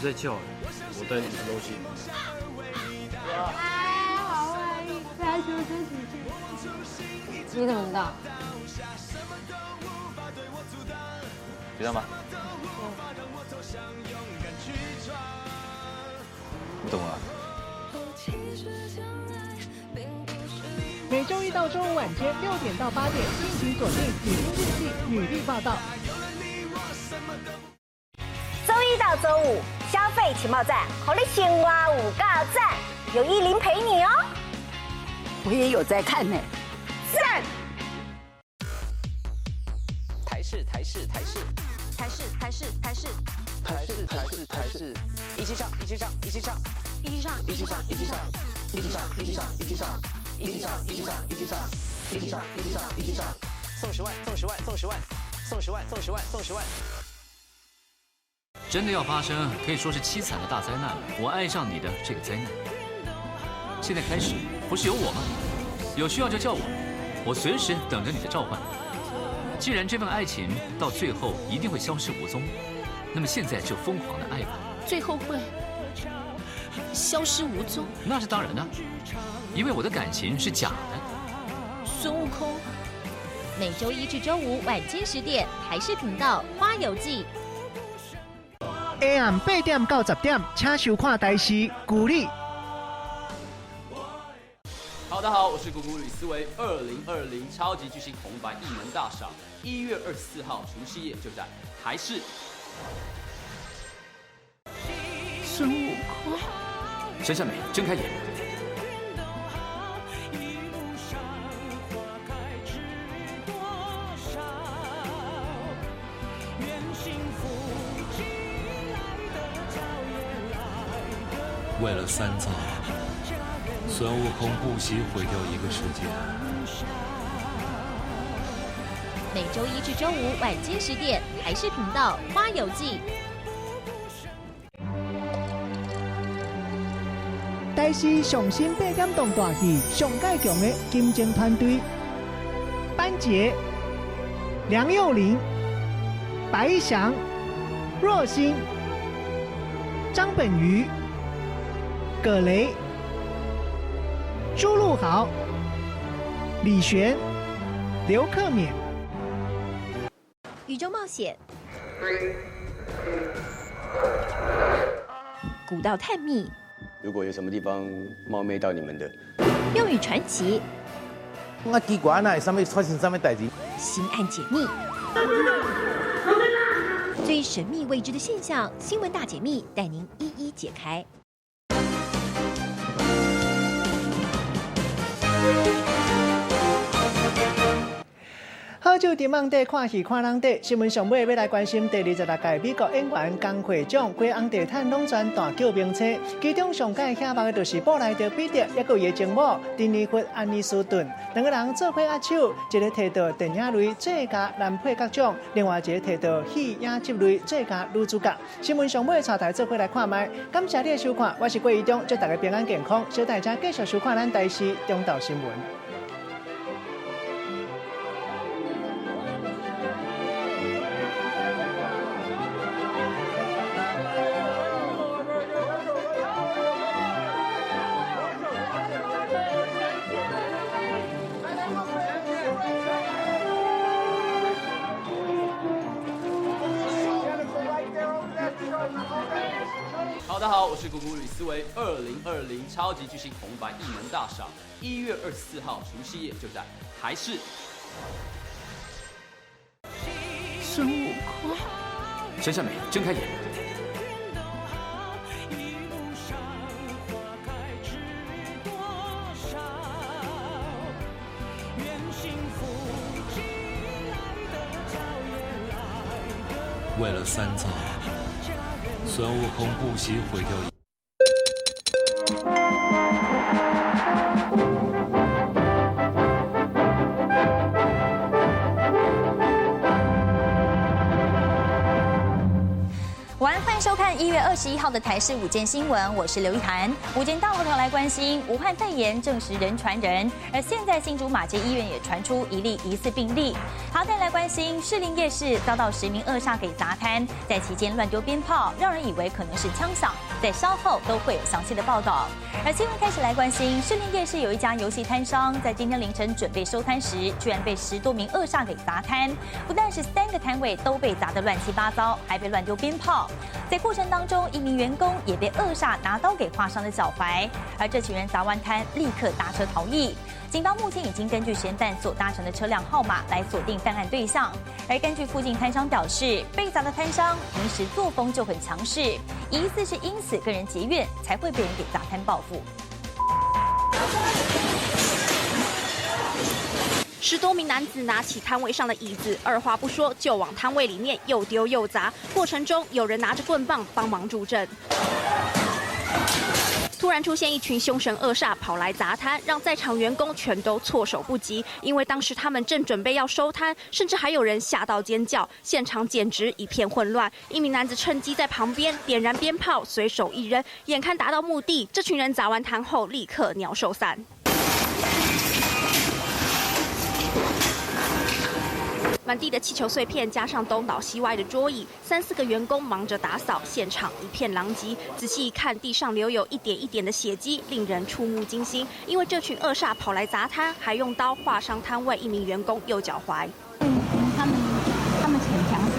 在叫，我带你吃东西。哎，好坏意，再求生几句。你怎么知道？知道吗？我懂了。每周一到周五晚间6点到8点，敬请锁定《女兵日记》女力报道。周一到周五，消费情报站，好你生活有够赞，有10陪你哦。我也有在看呢。赞。台视，台视，一起上，送10万。真的要发生，可以说是凄惨的大灾难了。我爱上你的这个灾难。现在开始，不是有我吗？有需要就叫我，我随时等着你的召唤。既然这份爱情到最后一定会消失无踪，那么现在就疯狂的爱吧。最后会消失无踪？那是当然的，因为我的感情是假的。孙悟空，每周一至周五晚间10点，台视频道《花游记》。AM 8点到10点，请收看台视鼓励。大家好，我是谷谷吕思维。2020超级巨星红白艺门大赏，1月24号除夕夜就在台视。孙悟空，沈善美，睁开眼。为了三藏，孙悟空不惜毁掉一个世界。每周一至周五晚间10点，台视频道《花游记》。台视上新8点档大戏，上介强的金钟团队：班杰、梁又霖、白翔、若星、张本鱼、葛雷、朱陆豪、李璇、刘克勉。宇宙冒险，古道探秘，如果有什么地方冒昧到你们的，用语传奇，我奇怪哪上面发生什么代志？新案解密，最神秘未知的现象，新闻大解密带您一一解开。好久伫网底看戏看人底，新闻上尾要来关心第26届美国演员工会奖规红地毯拢全大叫名册，其中上届显目的就是布莱德彼得，也有伊的情某珍妮弗安妮斯顿，两个人做伙握手，一个摕到电影类最佳男配角奖，另外一个摕到戏影集类最佳女主角。新闻上尾带台做伙来看卖，感谢你的收看，我是郭怡中，祝大家平安健康，小大家继续收看咱台视中道新闻。家好，我是谷谷吕思维。2020超级巨星红白一门大赏，1月24号除夕夜就在台视。孙悟空，陈善美睁开眼。为了三藏，孙悟空不惜毁掉一。晚安，欢迎收看1月21号的台视午间新闻，我是刘一涵。午间大头条来关心，武汉肺炎证实人传人，而现在新竹马偕医院也传出一例疑似病例。好，再来关心士林夜市遭到10名恶煞给砸摊，在期间乱丢鞭炮，让人以为可能是枪响，在稍后都会有详细的报道。而新闻开始来关心士林夜市有一家游戏摊商，在今天凌晨准备收摊时，居然被10多名恶煞给砸摊，不但是3个摊位都被砸得乱七八糟，还被乱丢鞭炮。在过程当中，一名员工也被恶煞拿刀给划伤了脚踝，而这群人砸完摊，立刻搭车逃逸。警方目前已经根据嫌犯所搭乘的车辆号码来锁定犯案对象。而根据附近摊商表示，被砸的摊商平时作风就很强势，疑似是因此跟人结怨，才会被人给砸摊报复。10多名男子拿起摊位上的椅子，二话不说就往摊位里面又丢又砸。过程中有人拿着棍棒帮忙助阵。突然出现一群凶神恶煞跑来砸摊，让在场员工全都措手不及。因为当时他们正准备要收摊，甚至还有人吓到尖叫，现场简直一片混乱。一名男子趁机在旁边点燃鞭炮，随手一扔，眼看达到目的，这群人砸完摊后立刻鸟兽散。满地的气球碎片，加上东倒西歪的桌椅，3、4个员工忙着打扫，现场一片狼藉。仔细一看，地上留有一点一点的血迹，令人触目惊心。因为这群恶煞跑来砸摊，还用刀划伤摊位一名员工右脚踝。他们很强势。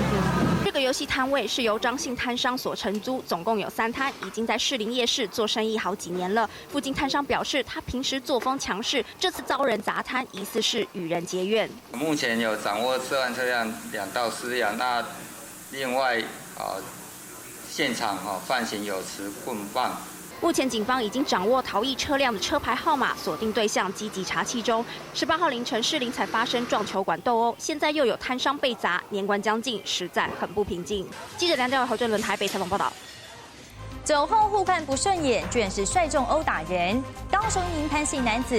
这个游戏摊位是由张姓摊商所承租，总共有3摊，已经在士林夜市做生意好几年了。附近摊商表示，他平时作风强势，这次遭人砸摊，疑似是与人结怨。目前有掌握涉案车辆2到4辆，那另外现场犯行有持棍棒。目前警方已经掌握逃逸车辆的车牌号码，锁定对象，积极查缉中。18号凌晨，士林才发生撞球馆斗殴，现在又有摊商被砸，年关将近，实在很不平静。记者梁调侯振伦台北采访报道。酒后互看不顺眼，居然是率众殴打人。高雄一名潘姓男子